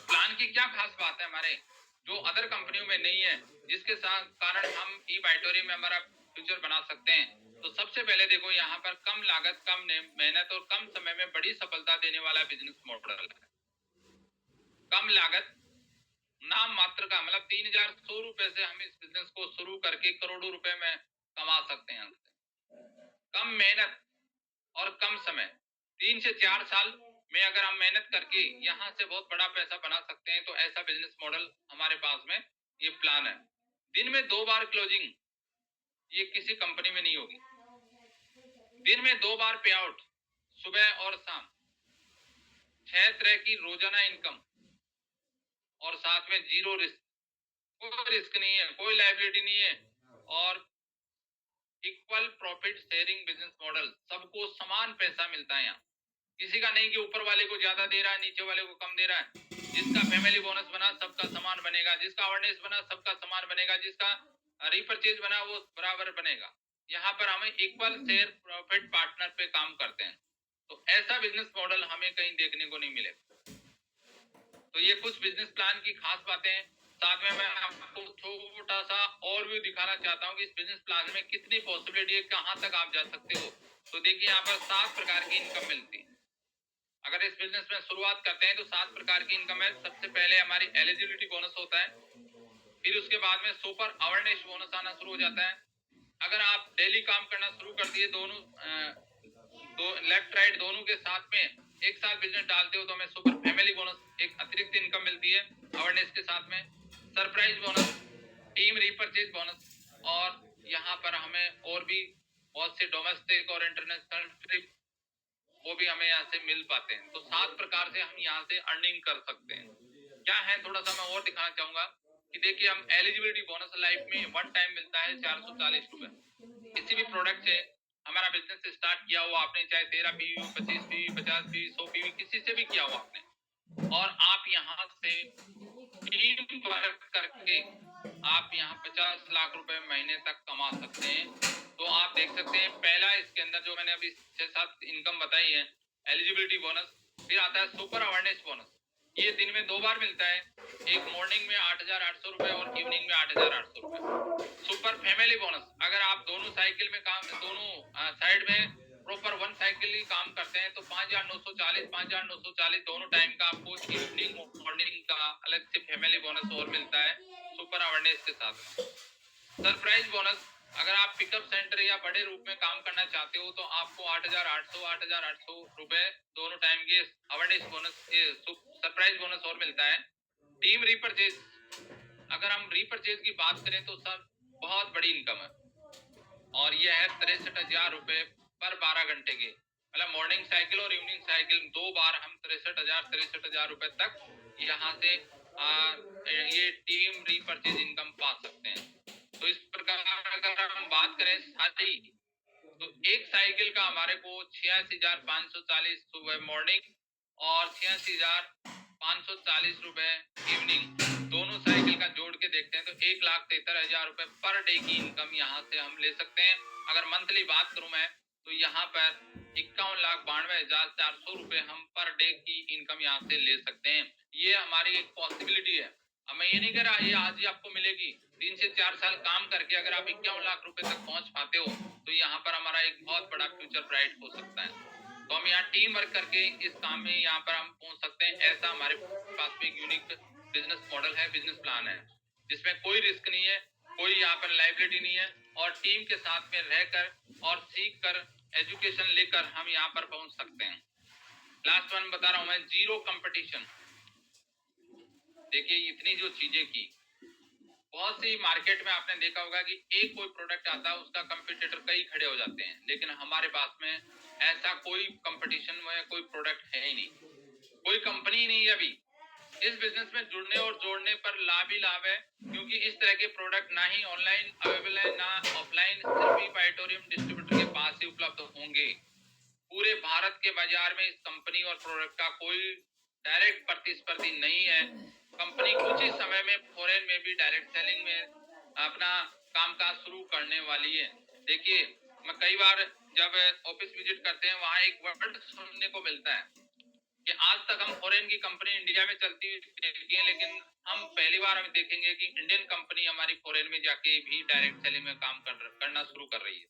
प्लान की क्या खास बात है हमारे जो अदर कंपनियों में नहीं है, जिसके साथ कारण हम ई बाइटोरी में हमारा फ्यूचर बना सकते हैं। तो सबसे पहले देखो यहाँ पर कम लागत, कम मेहनत और कम समय में बड़ी सफलता देने वाला बिजनेस मॉडल है। कम लागत, नाम मात्र का मतलब 3,100 रुपए से हम इस बिजनेस को शुरू करके करोड़ों रुपए में कमा सकते हैं। कम मेहनत और कम समय, 3 से 4 साल में अगर हम मेहनत करके यहाँ से बहुत बड़ा पैसा बना सकते हैं, तो ऐसा बिजनेस मॉडल हमारे पास में ये प्लान है। दिन में 2 बार क्लोजिंग, ये किसी कंपनी में नहीं होगी। दिन में 2 बार पे आउट, सुबह और शाम, 6 तरह की रोजाना इनकम और साथ में जीरो रिस्क। कोई रिस्क नहीं है, कोई लायबिलिटी नहीं है और equal profit sharing business model, सबको समान पैसा मिलता है यहाँ। किसी का नहीं कि ऊपर वाले को ज्यादा दे रहा है, नीचे वाले को कम दे रहा है। जिसका फैमिली बोनस बना सबका समान बनेगा, जिसका अवेयरनेस बना सबका समान बनेगा, जिसका रिपर्चेज बना वो बराबर बनेगा। यहाँ पर हमें इक्वल शेयर प्रॉफिट पार्टनर पे काम करते हैं। तो ऐसा बिजनेस मॉडल हमें कहीं देखने को नहीं मिलेगा। तो ये कुछ बिजनेस प्लान की खास बातें हैं। साथ में मैं आपको छोटा सा और भी दिखाना चाहता हूँ कि इस बिजनेस प्लान में कितनी पॉसिबिलिटी है, कहाँ तक आप जा सकते हो। तो देखिए यहाँ पर 7 प्रकार की इनकम मिलती है। अगर इस बिजनेस में शुरुआत करते हैं तो 7 प्रकार की इनकम है। सबसे पहले हमारी एलिजिबिलिटी बोनस होता है, फिर उसके बाद में सुपर अवेयरनेस बोनस आना शुरू हो जाता है। अगर आप डेली काम करना शुरू कर दिए दोनों लेफ्ट राइट दोनों के साथ में एक साथ बिजनेस डालते हो तो हमें सुपर फैमिली बोनस एक अतिरिक्त इनकम मिलती है अवेयरनेस के साथ में। Surprise bonus, team repurchase bonus और यहाँ पर हमें और भी बहुत से डोमेस्टिक और इंटरनेशनल ट्रिप वो भी हमें यहाँ से मिल पाते हैं। तो 7 प्रकार से हम यहाँ से अर्निंग कर सकते हैं। क्या है थोड़ा सा मैं और दिखाना चाहूंगा कि देखिए हम एलिजिबिलिटी बोनस लाइफ में वन टाइम मिलता है 440 रुपए। किसी भी प्रोडक्ट से हमारा बिजनेस स्टार्ट किया हुआ आपने, चाहे 13 पीवी, 25 पीवी, 50 पीवी, 100 पीवी, किसी से भी किया हुआ आपने, और आप यहाँ से टीम वर्क करके आप यहाँ 50 लाख रुपए महीने तक कमा सकते हैं। तो आप देख सकते हैं पहला इसके अंदर जो मैंने अभी 6-7 इनकम बताई है, एलिजिबिलिटी बोनस, फिर आता है सुपर अवेयरनेस बोनस। ये दिन में 2 बार मिलता है, एक मॉर्निंग में 8,800 रुपए और इवनिंग में 8,800 रुपए। सुपर फैमिली बोनस, अगर आप दोनों साइकिल में काम, दोनों साइड में प्रॉपर वन साइकिल ही काम करते हैं तो 5,940 दोनों टाइम का आपको इवनिंग मॉर्निंग का अलग से फैमिली बोनस और मिलता है सुपर अवेयरनेस के साथ में। सरप्राइज बोनस, अगर आप पिकअप सेंटर या बड़े रूप में काम करना चाहते हो तो आपको 8,800 रुपए दोनों टाइम के अवेयरनेस बोनस, सरप्राइज बोनस और मिलता है। टीम रीपरचेज, अगर हम रीपरचेज की बात करें तो सर बहुत बड़ी इनकम है और यह है 63,000 रुपए पर 12 घंटे के, मतलब मॉर्निंग साइकिल और इवनिंग साइकिल 2 बार हम 63,000 रुपए तक यहाँ से ये टीम रीपरचेज इनकम पा सकते हैं। तो इस प्रकार अगर हम बात करें साथी, तो एक साइकिल का हमारे को 86,540 सुबह मॉर्निंग और 86,540 रुपए इवनिंग, दोनों साइकिल का जोड़ के देखते हैं तो 1,73,000 रुपए पर डे की इनकम यहाँ से हम ले सकते हैं। अगर मंथली बात करूं मैं तो यहाँ पर 51,92,400 रुपए हम पर डे की इनकम यहाँ से ले सकते हैं। ये हमारी एक पॉसिबिलिटी है। अब मैं ये नहीं कह रहा ये आज ही आपको मिलेगी, 3 से 4 साल काम करके अगर आप 51 लाख रुपए तक पहुंच पाते हो तो यहाँ पर हमारा एक बहुत बड़ा फ्यूचर ब्राइट हो सकता है। तो हम यहाँ टीम वर्क करके इस काम में यहाँ पर हम पहुंच सकते हैं। ऐसा हमारे पास में एक यूनिक बिजनेस मॉडल है, बिजनेस प्लान है, जिसमें कोई रिस्क नहीं है, कोई यहाँ पर लाइबिलिटी नहीं है और टीम के साथ में रहकर और सीख कर एजुकेशन लेकर हम यहाँ पर पहुंच सकते हैं। लास्ट वन बता रहा हूं मैं, जीरो कंपटीशन। देखिए इतनी जो चीजें की, बहुत सी मार्केट में आपने देखा होगा कि एक कोई प्रोडक्ट आता है उसका कंपटीटर कई खड़े हो जाते हैं, लेकिन हमारे पास में ऐसा कोई कंपटीशन में कोई प्रोडक्ट है ही नहीं, कोई कंपनी नहीं है अभी इस बिजनेस में जुड़ने और जोड़ने पर लाभ ही लाभ है, क्योंकि इस तरह के प्रोडक्ट ना ही ऑनलाइन अवेलेबल है ना ऑफलाइन, सिर्फ ई ऑडिटोरियम डिस्ट्रीब्यूटर के पास ही उपलब्ध होंगे। पूरे भारत के बाजार में इस कंपनी और प्रोडक्ट का कोई डायरेक्ट प्रतिस्पर्धी नहीं है। कंपनी कुछ ही समय में फॉरेन में भी डायरेक्ट सेलिंग में अपना कामकाज शुरू करने वाली है। देखिए, मैं कई बार जब ऑफिस विजिट करते हैं वहां एक वर्ड सुनने को मिलता है कि आज तक हम फॉरेन की कंपनी इंडिया में चलती हुई देखी है, लेकिन हम पहली बार हम देखेंगे कि इंडियन कंपनी हमारी फॉरेन में जाके भी डायरेक्ट सेलिंग में काम करना शुरू कर रही है।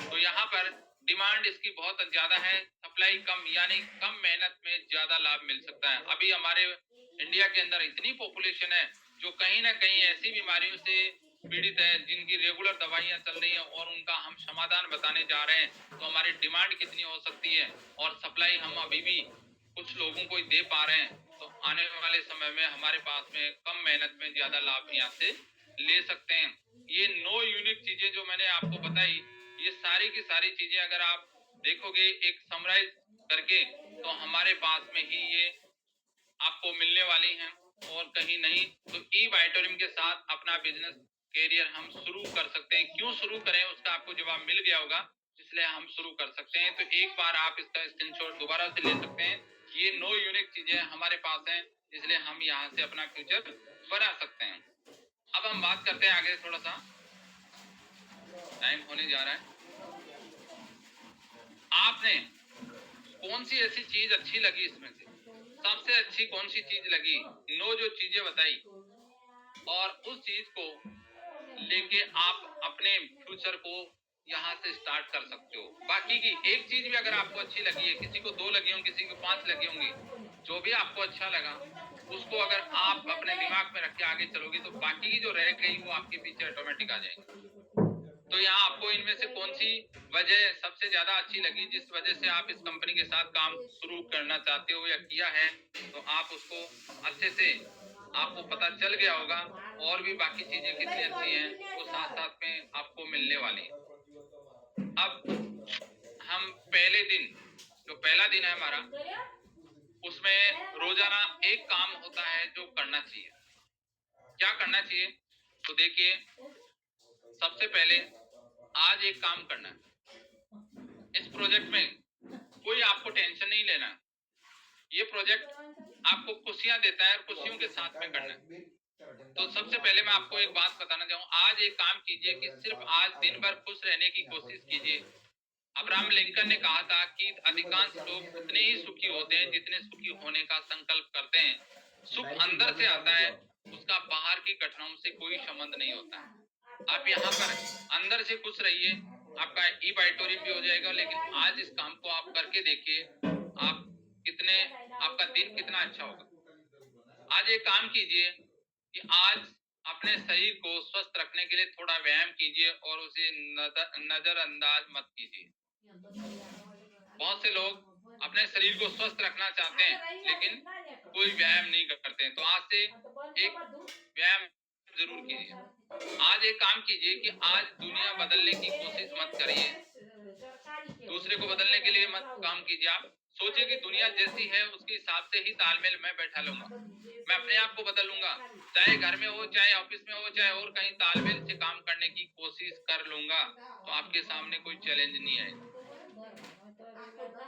तो यहाँ पर डिमांड इसकी बहुत ज्यादा है, सप्लाई कम, यानी कम मेहनत में ज्यादा लाभ मिल सकता है। अभी हमारे इंडिया के अंदर इतनी पॉपुलेशन है जो कहीं ना कहीं ऐसी बीमारियों से पीड़ित है जिनकी रेगुलर दवाइयां चल रही हैं और उनका हम समाधान बताने जा रहे हैं। तो हमारी डिमांड कितनी हो सकती है और सप्लाई हम अभी भी कुछ लोगों को ही दे पा रहे हैं, तो आने वाले समय में हमारे पास में कम मेहनत में ज्यादा लाभ यहाँ से ले सकते हैं। ये 9 यूनिक चीजें जो मैंने आपको बताई, ये सारी की सारी चीजें अगर आप देखोगे एक समराइज करके, तो हमारे पास में ही ये आपको मिलने वाली हैं और कहीं नहीं। तो ई बायोटोरियम के साथ अपना बिजनेस कैरियर हम शुरू कर सकते हैं। क्यों शुरू करें उसका आपको जवाब मिल गया होगा, इसलिए हम शुरू कर सकते हैं। तो एक बार आप इसका स्क्रीनशॉट दोबारा से ले सकते हैं। ये 9 यूनिक चीजें हमारे पास हैं, इसलिए हम यहाँ से अपना फ्यूचर बना सकते हैं। अब हम बात करते हैं आगे, थोड़ा सा टाइम होने जा रहा है। आपने कौन सी ऐसी चीज अच्छी लगी, इसमें से सबसे अच्छी कौन सी चीज लगी? 9 जो चीजें बताई, और उस चीज को लेके आप अपने फ्यूचर को यहाँ से स्टार्ट कर सकते हो। बाकी की एक चीज भी अगर आपको अच्छी लगी है, किसी को 2 लगी होंगी, किसी को 5 लगी होंगी, जो भी आपको अच्छा लगा उसको अगर आप अपने दिमाग में रख के आगे चलोगे तो बाकी की जो रह गई वो आपके पीछे ऑटोमेटिक आ जाएंगी। तो यहाँ आपको इनमें से कौन सी वजह सबसे ज्यादा अच्छी लगी, जिस वजह से आप इस कंपनी के साथ काम शुरू करना चाहते हो या किया है, तो आप उसको अच्छे से आपको पता चल गया होगा। और भी बाकी चीजें कितनी अच्छी हैं वो साथ साथ में आपको मिलने वाली हैं। अब हम पहले दिन, जो पहला दिन है हमारा, उसमें रोजाना एक काम होता है जो करना चाहिए। क्या करना चाहिए? तो देखिए, सबसे पहले आज एक काम करना है। इस प्रोजेक्ट में कोई आपको टेंशन नहीं लेना। ये प्रोजेक्ट आपको खुशियां देता है और खुशियों के साथ में करना है। तो सबसे पहले मैं आपको एक बात बताना चाहूँ, आज एक काम कीजिए कि सिर्फ आज दिन भर खुश रहने की कोशिश कीजिए। अब्राहम लिंकन ने कहा था कि अधिकांश लोग उतने ही सुखी होते हैं जितने सुखी होने का संकल्प करते हैं। सुख अंदर से आता है, उसका बाहर की घटनाओं से कोई संबंध नहीं होता है। आप यहाँ पर अंदर से खुश रहिए, आपका ई बायोटोरियम भी हो जाएगा। लेकिन आज इस काम को आप करके देखिए, आप कितने, आपका दिन कितना अच्छा होगा। आज एक काम कीजिए कि आज अपने शरीर को स्वस्थ रखने के लिए थोड़ा व्यायाम कीजिए और उसे नजरअंदाज मत कीजिए। बहुत से लोग अपने शरीर को स्वस्थ रखना चाहते हैं लेकिन कोई व्यायाम नहीं करते हैं। तो आज से एक व्यायाम जरूर कीजिए। आज एक काम कीजिए कि आज दुनिया बदलने की कोशिश मत करिए, दूसरे को बदलने के लिए मत काम कीजिए। आप सोचिए कि दुनिया जैसी है उसके हिसाब से ही तालमेल मैं बैठा लूंगा। मैं अपने आप को बदलूंगा, चाहे घर में हो, चाहे ऑफिस में हो, चाहे और कहीं, तालमेल से काम करने की कोशिश कर लूंगा। तो आपके सामने कोई चैलेंज नहीं आएगा।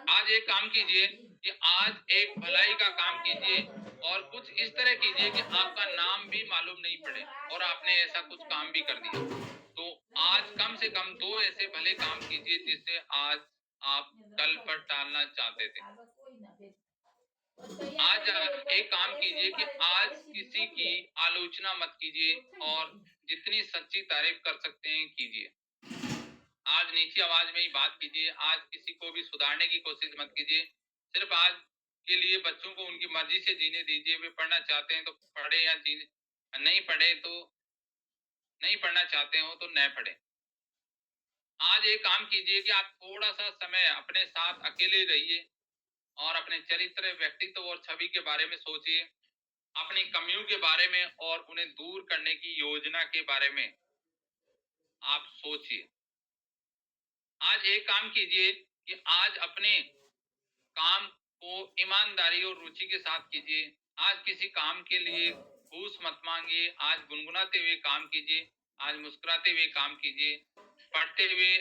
आज एक काम कीजिए कि आज एक भलाई का काम कीजिए और कुछ इस तरह कीजिए कि आपका नाम भी मालूम नहीं पड़े और आपने ऐसा कुछ काम भी कर दिया। तो आज कम से कम 2 ऐसे भले काम कीजिए जिससे आज आप कल पर टालना चाहते थे। आज एक काम कीजिए कि आज किसी की आलोचना मत कीजिए और जितनी सच्ची तारीफ कर सकते हैं कीजिए। आज नीची आवाज में ही बात कीजिए, आज किसी को भी सुधारने की कोशिश मत कीजिए। सिर्फ आज के लिए बच्चों को उनकी मर्जी से जीने दीजिए। वे पढ़ना चाहते हैं तो पढ़े, या नहीं पढ़े तो नहीं पढ़ना चाहते हो तो न पढ़े। आज एक काम कीजिए कि आप थोड़ा सा समय अपने साथ अकेले रहिए और अपने चरित्र, व्यक्तित्व और छवि के बारे में सोचिए, अपनी कमियों के बारे में और उन्हें दूर करने की योजना के बारे में आप सोचिए। आज एक काम कीजिए कि आज अपने काम को ईमानदारी और रुचि के साथ कीजिए आज किसी काम के लिए घूस मत मांगिए, आज गुनगुनाते हुए काम कीजिए, आज मुस्कुराते हुए काम कीजिए, पढ़ते हुए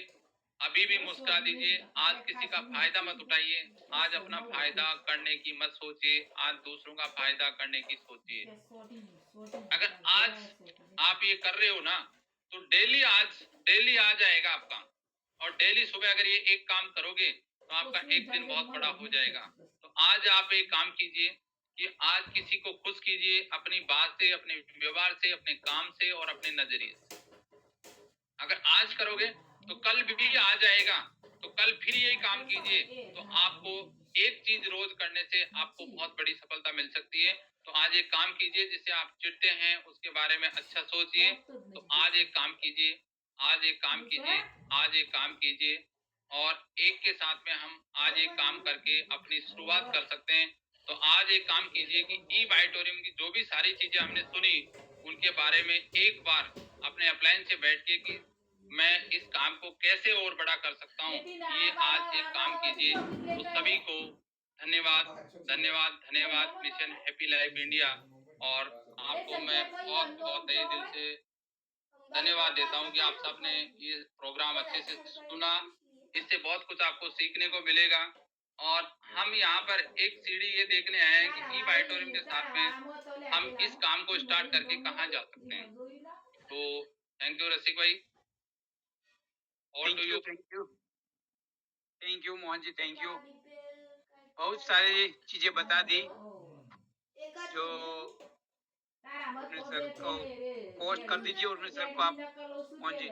अभी भी मुस्कुरा दीजिए, आज किसी का फायदा मत उठाइए, आज अपना फायदा करने की मत सोचिए, आज दूसरों का फायदा करने की सोचिए। अगर आज आप ये कर रहे हो ना, तो डेली आ जाएगा आपका। और डेली सुबह अगर ये एक काम करोगे तो आपका एक दिन बहुत बड़ा हो जाएगा। तो आज आप एक काम कीजिए कि आज किसी को खुश कीजिए, अपनी बात से, अपने व्यवहार से, अपने काम से और अपने नजरिए से। अगर आज करोगे तो कल भी आ जाएगा। तो कल फिर यही काम कीजिए, तो आपको एक चीज रोज करने से आपको बहुत बड़ी सफलता मिल सकती है। तो आज एक काम कीजिए, जिससे आप चिढ़ते हैं उसके बारे में अच्छा सोचिए। तो आज एक काम कीजिए, आज एक काम कीजिए, आज एक काम कीजिए, और एक के साथ में हम आज एक काम करके अपनी शुरुआत कर सकते हैं। तो आज एक काम कीजिए कि ई बाइटोरियम की जो भी सारी चीजें हमने सुनी, उनके बारे में एक बार अपने अपलाइन से बैठ के कि मैं इस काम को कैसे और बड़ा कर सकता हूँ, ये आज एक काम कीजिए। तो सभी को धन्यवाद, धन्यवाद, धन्यवाद। Mission happy life India. और आपको मैं बहुत बहुत तहे दिल से धन्यवाद देता हूँ कि आप सबने ये प्रोग्राम अच्छे से सुना। इससे बहुत कुछ आपको सीखने को मिलेगा। और हम यहाँ पर एक सीढ़ी ये देखने आए हैं कि ई बाइटोरियम के साथ में हम इस काम को स्टार्ट करके कहाँ जा सकते हैं। तो थैंक यू रसिक भाई। All to you. Thank you Mohan ji, thank you. बहुत सारी चीजें बता दी जो सर को पोस्ट कर दीजिए, और सर को आप मोहन जी।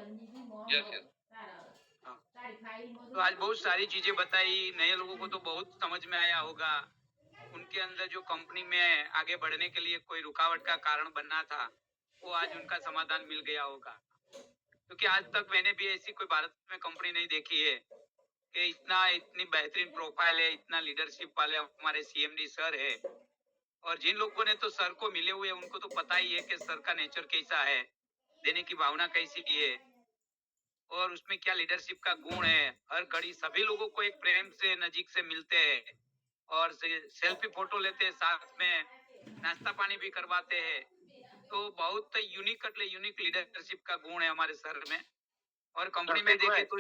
Yes yes. हाँ, तो आज बहुत सारी चीजें बताई, नए लोगों को तो बहुत समझ में आया होगा। उनके अंदर जो कंपनी में आगे बढ़ने के लिए कोई रुकावट का कारण बनना था, वो आज उनका समाधान मिल गया होगा। क्योंकि आज तक मैंने भी ऐसी कोई भारत में कंपनी नहीं देखी है कि इतनी बेहतरीन प्रोफाइल है, इतना लीडरशिप वाले हमारे सीएमडी सर है। और जिन लोगों ने तो सर को मिले हुए, उनको तो पता ही है कि सर का नेचर कैसा है, देने की भावना कैसी है, और उसमें क्या लीडरशिप का गुण है। हर घड़ी सभी लोगों को एक प्रेम से नजीक से मिलते हैं, और सेल्फी फोटो लेते हैं, साथ में नाश्ता पानी भी करवाते हैं। तो बहुत यूनिक लीडरशिप का गुण है हमारे सर में। और कंपनी में देखे तो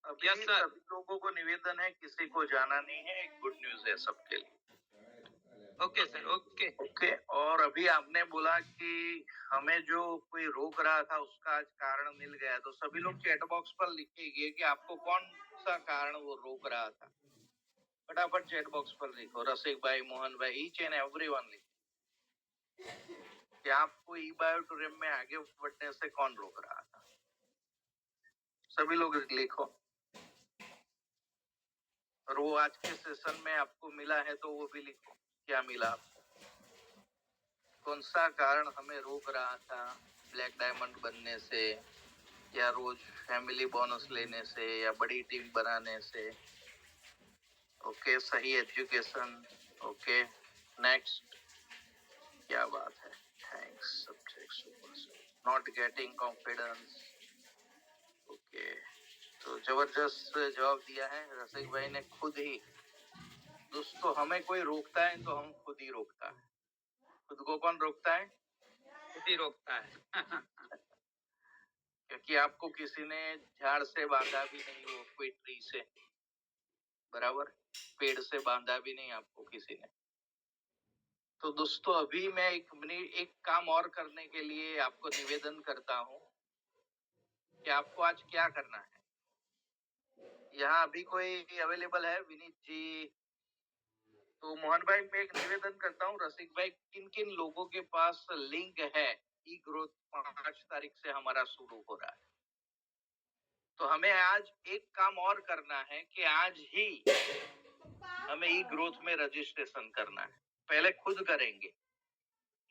अभी यस सर। सभी लोगों को निवेदन है, किसी को जाना नहीं है, एक गुड न्यूज है सबके लिए। Okay sir, okay. ओके, और अभी आपने बोला कि हमें जो कोई रोक रहा था उसका आज कारण मिल गया, तो सभी लोग चैट बॉक्स पर लिखिए कि आपको कौन सा कारण वो रोक रहा था। फटाफट चैट बॉक्स पर लिखो, रसिक भाई, मोहन भाई, ईच एंड एवरीवन लिखो कि आपको ई बायोटोरियम में आगे बढ़ने से कौन रोक रहा था। सभी लोग लिखो। और वो आज के सेशन में आपको मिला है तो वो भी लिखो, क्या मिला आपको, कौन सा कारण हमें रोक रहा था ब्लैक डायमंड बनने से, या रोज फैमिली बोनस लेने से, या बड़ी टीम बनाने से। ओके, सही एजुकेशन। Okay, next. क्या बात है, thanks subject not getting confidence. Okay, तो जबरदस्त जवाब दिया है रसिक भाई ने खुद ही। दोस्तों, हमें कोई रोकता है तो हम खुद ही रोकता है। खुद को कौन रोकता है? खुद ही रोकता है। क्योंकि आपको किसी ने झाड़ से बांधा भी नहीं, वो कोई ट्री से, बराबर, पेड़ से बांधा भी नहीं आपको किसी ने। तो दोस्तों, अभी मैं एक काम और करने के लिए आपको निवेदन करता हूँ कि आपको आज क्या करना है। यहाँ अभी कोई अवेलेबल है? विनीत जी, तो मोहन भाई, मैं एक निवेदन करता हूँ, रसिक भाई, किन किन लोगों के पास लिंक है? ई ग्रोथ 5 तारीख से हमारा शुरू हो रहा है, तो हमें आज एक काम और करना है कि आज ही हमें ई ग्रोथ में रजिस्ट्रेशन करना है। पहले खुद करेंगे,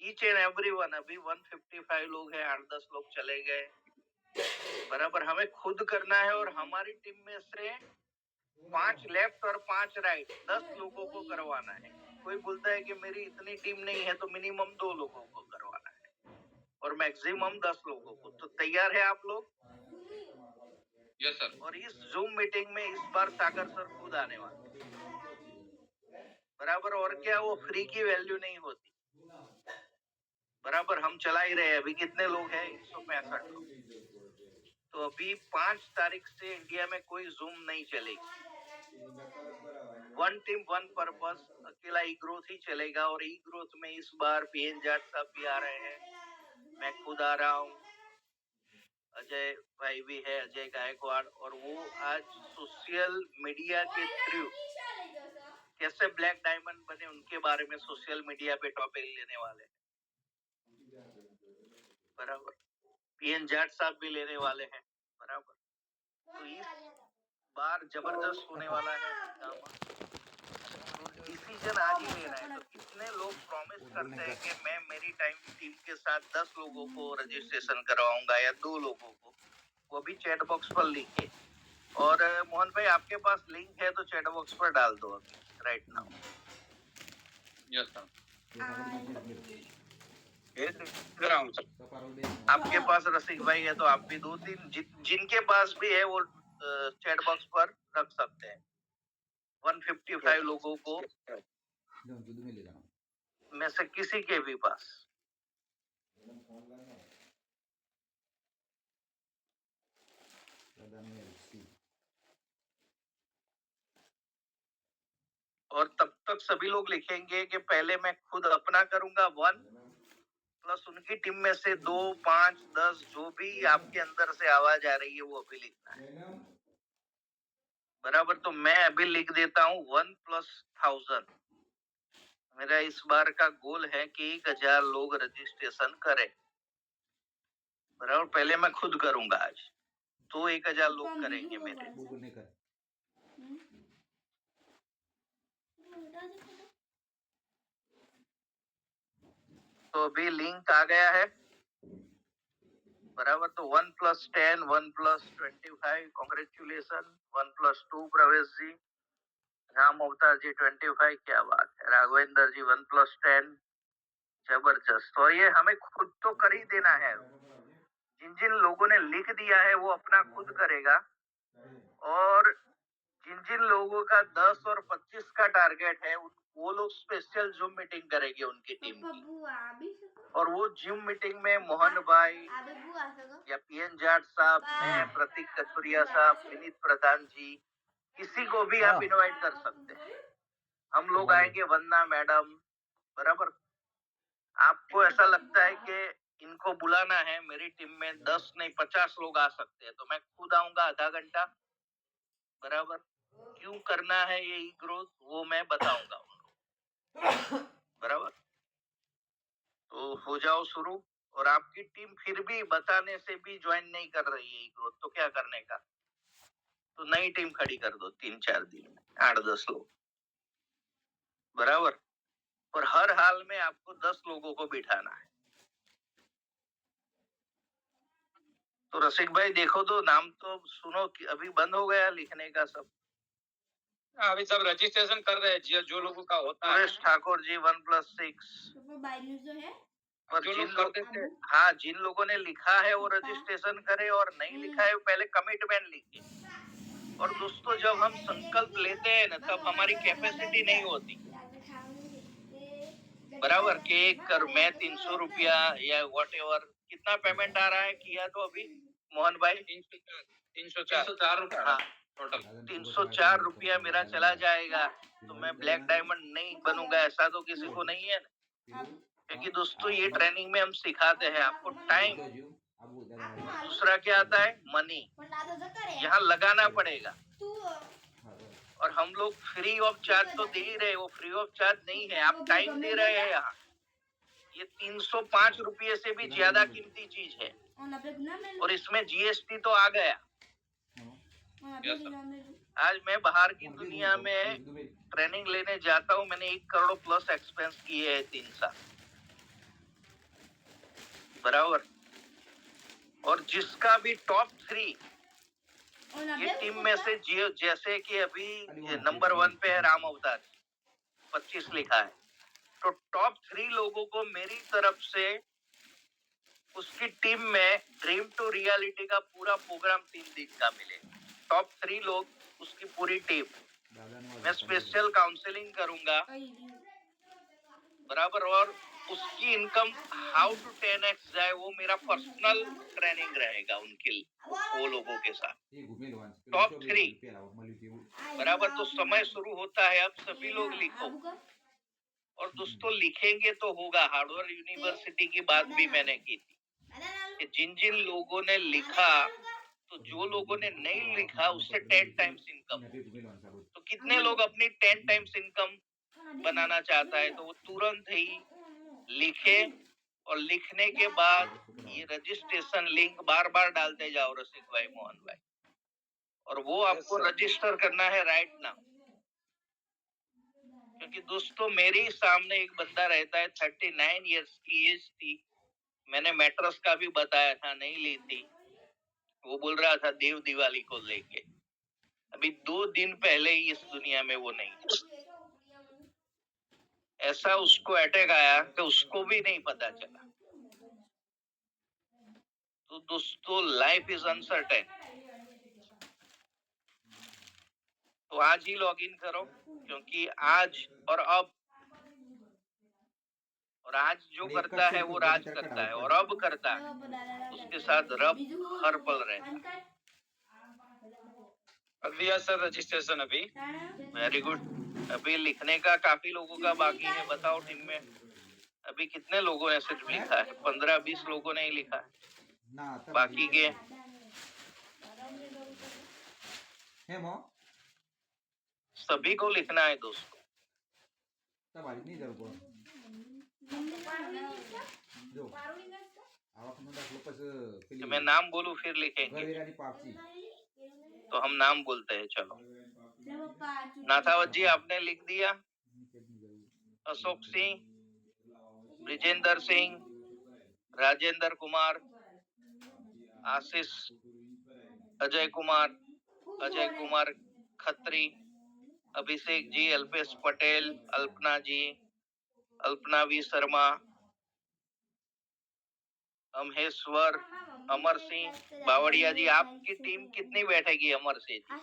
ईच एंड एवरीवन। अभी 155 लोग हैं, 8-10 लोग चले गए, बराबर। हमें खुद करना है, और हमारी टीम में से 5 लेफ्ट और 5 राइट 10 लोगों को करवाना है। कोई बोलता है कि मेरी इतनी टीम नहीं है, तो मिनिमम 2 लोगों को करवाना है, और मैक्सिमम 10 लोगों को। तो तैयार है आप लोग? Yes sir. और इस जूम मीटिंग में इस बार सागर सर खुद आने वाले, बराबर। और क्या, वो फ्री की वैल्यू नहीं होती, बराबर हम चला ही रहे हैं। अभी कितने लोग हैं? 165 लोग। तो अभी 5 तारीख से इंडिया में कोई जूम नहीं चलेगी। वन टीम वन पर्पस, अकेला ई ग्रोथ ही चलेगा। और ई ग्रोथ में इस बार पीएन जाट साहब भी आ रहे हैं, मैं खुद आ रहा हूँ, अजय भाई भी है, अजय गायकवाड़। और वो आज सोशल मीडिया के थ्रू कैसे ब्लैक डायमंड बने उनके बारे में सोशल मीडिया पे टॉपिक लेने वाले हैं। बराबर पीएन जाट साहब भी लेने वाले हैं। बराबर तो इस बार जबरदस्त होने वाला है हंगामा। तो डिसीजन आज ही लेना है। तो कितने लोग प्रॉमिस करते हैं कि मैं मेरी टाइम टीम के साथ 10 लोगों को रजिस्ट्रेशन करवाऊंगा या 2 लोगों को, वो भी चैट बॉक्स पर लिखे। और मोहन भाई आपके पास लिंक है तो चैट बॉक्स पर डाल दो अभी राइट नाउ। Yes sir. आपके पास रसिक भाई है तो आप भी 2-3 जिनके पास भी है वो चैट बॉक्स पर रख सकते हैं। 155 लोगों को में से किसी के भी पास। और तब तक सभी लोग लिखेंगे कि पहले मैं खुद अपना करूंगा 1 प्लस उनकी टीम में से 2, 5, 10 जो भी आपके अंदर से आवाज आ रही है वो अभी लिखना है। बराबर तो मैं अभी लिख देता हूँ 1 + 1000। मेरा इस बार का गोल है कि 1000 लोग रजिस्ट्रेशन करें। बराबर पहले मैं खुद करूंगा आज, तो 1000 लोग करेंगे मेरे। तो अभी लिंक आ गया है। बराबर तो 1 + 10, 1 + 25, कॉन्ग्रेचुलेसन। 1 + 2 प्रवेश जी, राम अवतार जी 25, क्या बात है। राघवेंद्र जी 1 + 10, जबरदस्त। और ये हमें खुद तो कर ही देना है। जिन जिन लोगों ने लिख दिया है वो अपना खुद करेगा। और जिन जिन लोगों का 10 और 25 का टारगेट है वो लोग स्पेशल जूम मीटिंग करेंगे उनकी टीम की। और वो जूम मीटिंग में मोहन भाई या पीएन जाट साहब, मैं, प्रतीक कचुरिया साहब, विनीत प्रधान जी, किसी को भी आप इनवाइट कर सकते हैं। हम लोग आएंगे, वंदना मैडम। बराबर आपको ऐसा लगता है कि इनको बुलाना है, मेरी टीम में 10 नहीं 50 लोग आ सकते हैं, तो मैं खुद आऊंगा आधा घंटा। बराबर क्यों करना है ये ई ग्रोथ वो मैं बताऊंगा उनको। बराबर तो हो जाओ शुरू। और आपकी टीम फिर भी बताने से भी ज्वाइन नहीं कर रही है ई ग्रोथ, तो क्या करने का? तो नई टीम खड़ी कर दो 3-4 दिन में, 8-10 लोग। बराबर और हर हाल में आपको 10 लोगों को बिठाना है। तो रसिक भाई देखो तो नाम तो सुनो कि अभी बंद हो गया लिखने का सब। अभी सब रजिस्ट्रेशन कर रहे हैं जो लोगों का होता है। सुरेश ठाकुर जी 1 + 6। और जो जिन लोग लोग कर देते हैं, हाँ जिन लोगों ने लिखा है वो रजिस्ट्रेशन करे, और नहीं लिखा है वो पहले कमिटमेंट लिखे। और दोस्तों जब हम संकल्प लेते हैं ना तब हमारी कैपेसिटी नहीं होती। बराबर के एक कर मैं 300 रुपया या व्हाटएवर कितना पेमेंट आ रहा है किया तो अभी मोहन भाई 304 रुपया। हाँ टोटल 304 रुपया मेरा चला जाएगा। तो मैं ब्लैक डायमंड नहीं बनूंगा ऐसा तो किसी को नहीं है ना। क्योंकि दोस्तों ये ट्रेनिंग में हम सिखाते हैं आपको टाइम, दूसरा क्या आता है मनी, यहाँ लगाना पड़ेगा। और हम लोग फ्री ऑफ चार्ज तो दे ही रहे, वो फ्री ऑफ चार्ज नहीं है, आप टाइम दे रहे हैं। यहाँ ये 305 रुपये से भी ज्यादा कीमती चीज है। और इसमें जीएसटी तो आ गया। आज मैं बाहर की दुनिया में ट्रेनिंग लेने जाता हूँ, मैंने 1 करोड़ प्लस एक्सपेंस किए हैं 3 साल। बराबर और जिसका भी टॉप 3 ये टीम में से जैसे कि अभी नंबर 1 पे है राम अवतार 25 लिखा है, तो टॉप 3 लोगों को मेरी तरफ से उसकी टीम में ड्रीम टू रियलिटी का पूरा प्रोग्राम 3 दिन का मिलेगा। टॉप 3 लोग उसकी पूरी टीम, मैं स्पेशल काउंसलिंग करूंगा। बराबर और उसकी इनकम हाउ टू 10x जाए, वो मेरा पर्सनल ट्रेनिंग रहेगा उनके वो लोगों के साथ। टॉप 3 बराबर। तो समय शुरू होता है, अब सभी लोग लिखो। और दोस्तों लिखेंगे तो होगा। हार्वर्ड यूनिवर्सिटी की बात भी मैंने की थी कि जिन जिन लोगों ने लिखा, तो जो लोगों ने नहीं लिखा उससे 10 टाइम्स इनकम। तो कितने लोग अपनी 10 टाइम्स इनकम बनाना चाहता है, तो वो तुरंत ही लिखे। और लिखने के बाद ये रजिस्ट्रेशन लिंक बार बार डालते जाओ रसिक भाई, मोहन भाई, और वो आपको रजिस्टर करना है राइट नाउ। क्योंकि दोस्तों मेरे ही सामने एक बंदा रहता है, 39 इयर्स की एज थी, मैंने मैट्रेस का भी बताया था, नहीं ली थी। वो बोल रहा था देव दिवाली को लेके, अभी 2 दिन पहले ही इस दुनिया में वो नहीं है। ऐसा उसको अटैक आया कि उसको भी नहीं पता चला। तो दोस्तों लाइफ इज अनसर्टेन। तो आज ही लॉग इन करो, क्योंकि आज और अब, और आज जो करता है वो राज करता है, और अब करता है उसके साथ रब हर पल रहता है। कर दिया सर रजिस्ट्रेशन अभी। Very good. अभी लिखने का काफी लोगों का बाकी है। बताओ टीम में अभी कितने लोगों ने सिर्फ लिखा है? 15-20 लोगों ने ही लिखा है। बाकी के सभी को लिखना है दोस्तों। तो मैं नाम बोलूं फिर लिखेंगे, तो हम नाम बोलते हैं। चलो, नाथावत जी आपने लिख दिया, अशोक सिंह, ब्रिजेंद्र सिंह, राजेंद्र कुमार, आशीष, अजय कुमार खत्री, अभिषेक जी, अल्पेश पटेल, अल्पना जी, अल्पना वी शर्मा, अमहेश्वर, अमर सिंह, बावड़िया जी। आपकी टीम कितनी बैठेगी अमर सिंह जी?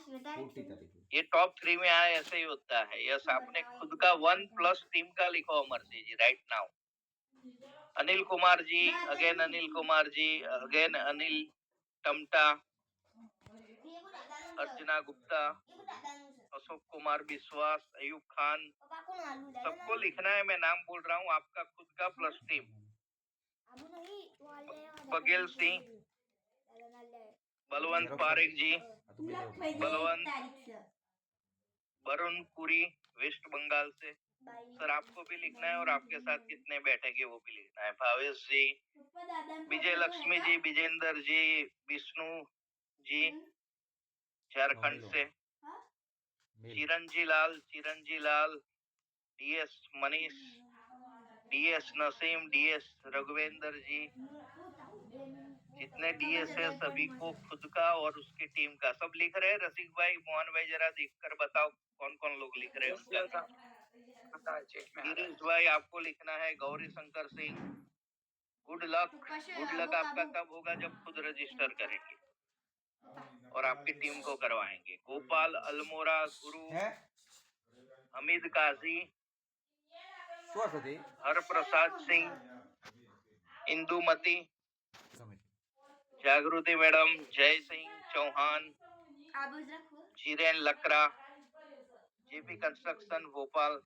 ये टॉप 3 में आए, ऐसे ही होता है। यस, आपने खुद का 1+ टीम का लिखो Amar Singh ji right now. Anil Kumar ji, again Anil Kumar ji, again Anil Tamta, अर्चना गुप्ता, अशोक कुमार विश्वास, अयूब खान, सबको लिखना है। मैं नाम बोल रहा हूँ, आपका खुद का प्लस टीम। बघेल सिंह, बलवंत पारेख जी, वरुण पुरी वेस्ट बंगाल से। सर आपको भी लिखना है, और आपके साथ कितने बैठेंगे वो भी लिखना है। भावेश जी, विजय लक्ष्मी जी, विजेंद्र जी, विष्णु जी झारखंड से, Chiranji Lal, DS Manish, DS Naseem, DS Raghuvendra ji. जितने डीएस है सभी को खुद का और उसकी टीम का सब लिख रहे हैं। रसिक भाई, मोहन भाई, जरा देखकर बताओ कौन कौन लोग लिख रहे हैं उनका। गिरीश भाई आपको लिखना है, गौरी शंकर सिंह। गुड लक आपका तब होगा जब खुद रजिस्टर करेंगे और आपकी टीम को करवाएंगे। गोपाल अल्मोरा, गुरु, हमीद काजी, हर प्रसाद सिंह, इंदुमती, जागृति मैडम, जय सिंह चौहान, जीरेन लकड़ा, जेपी कंस्ट्रक्शन भोपाल,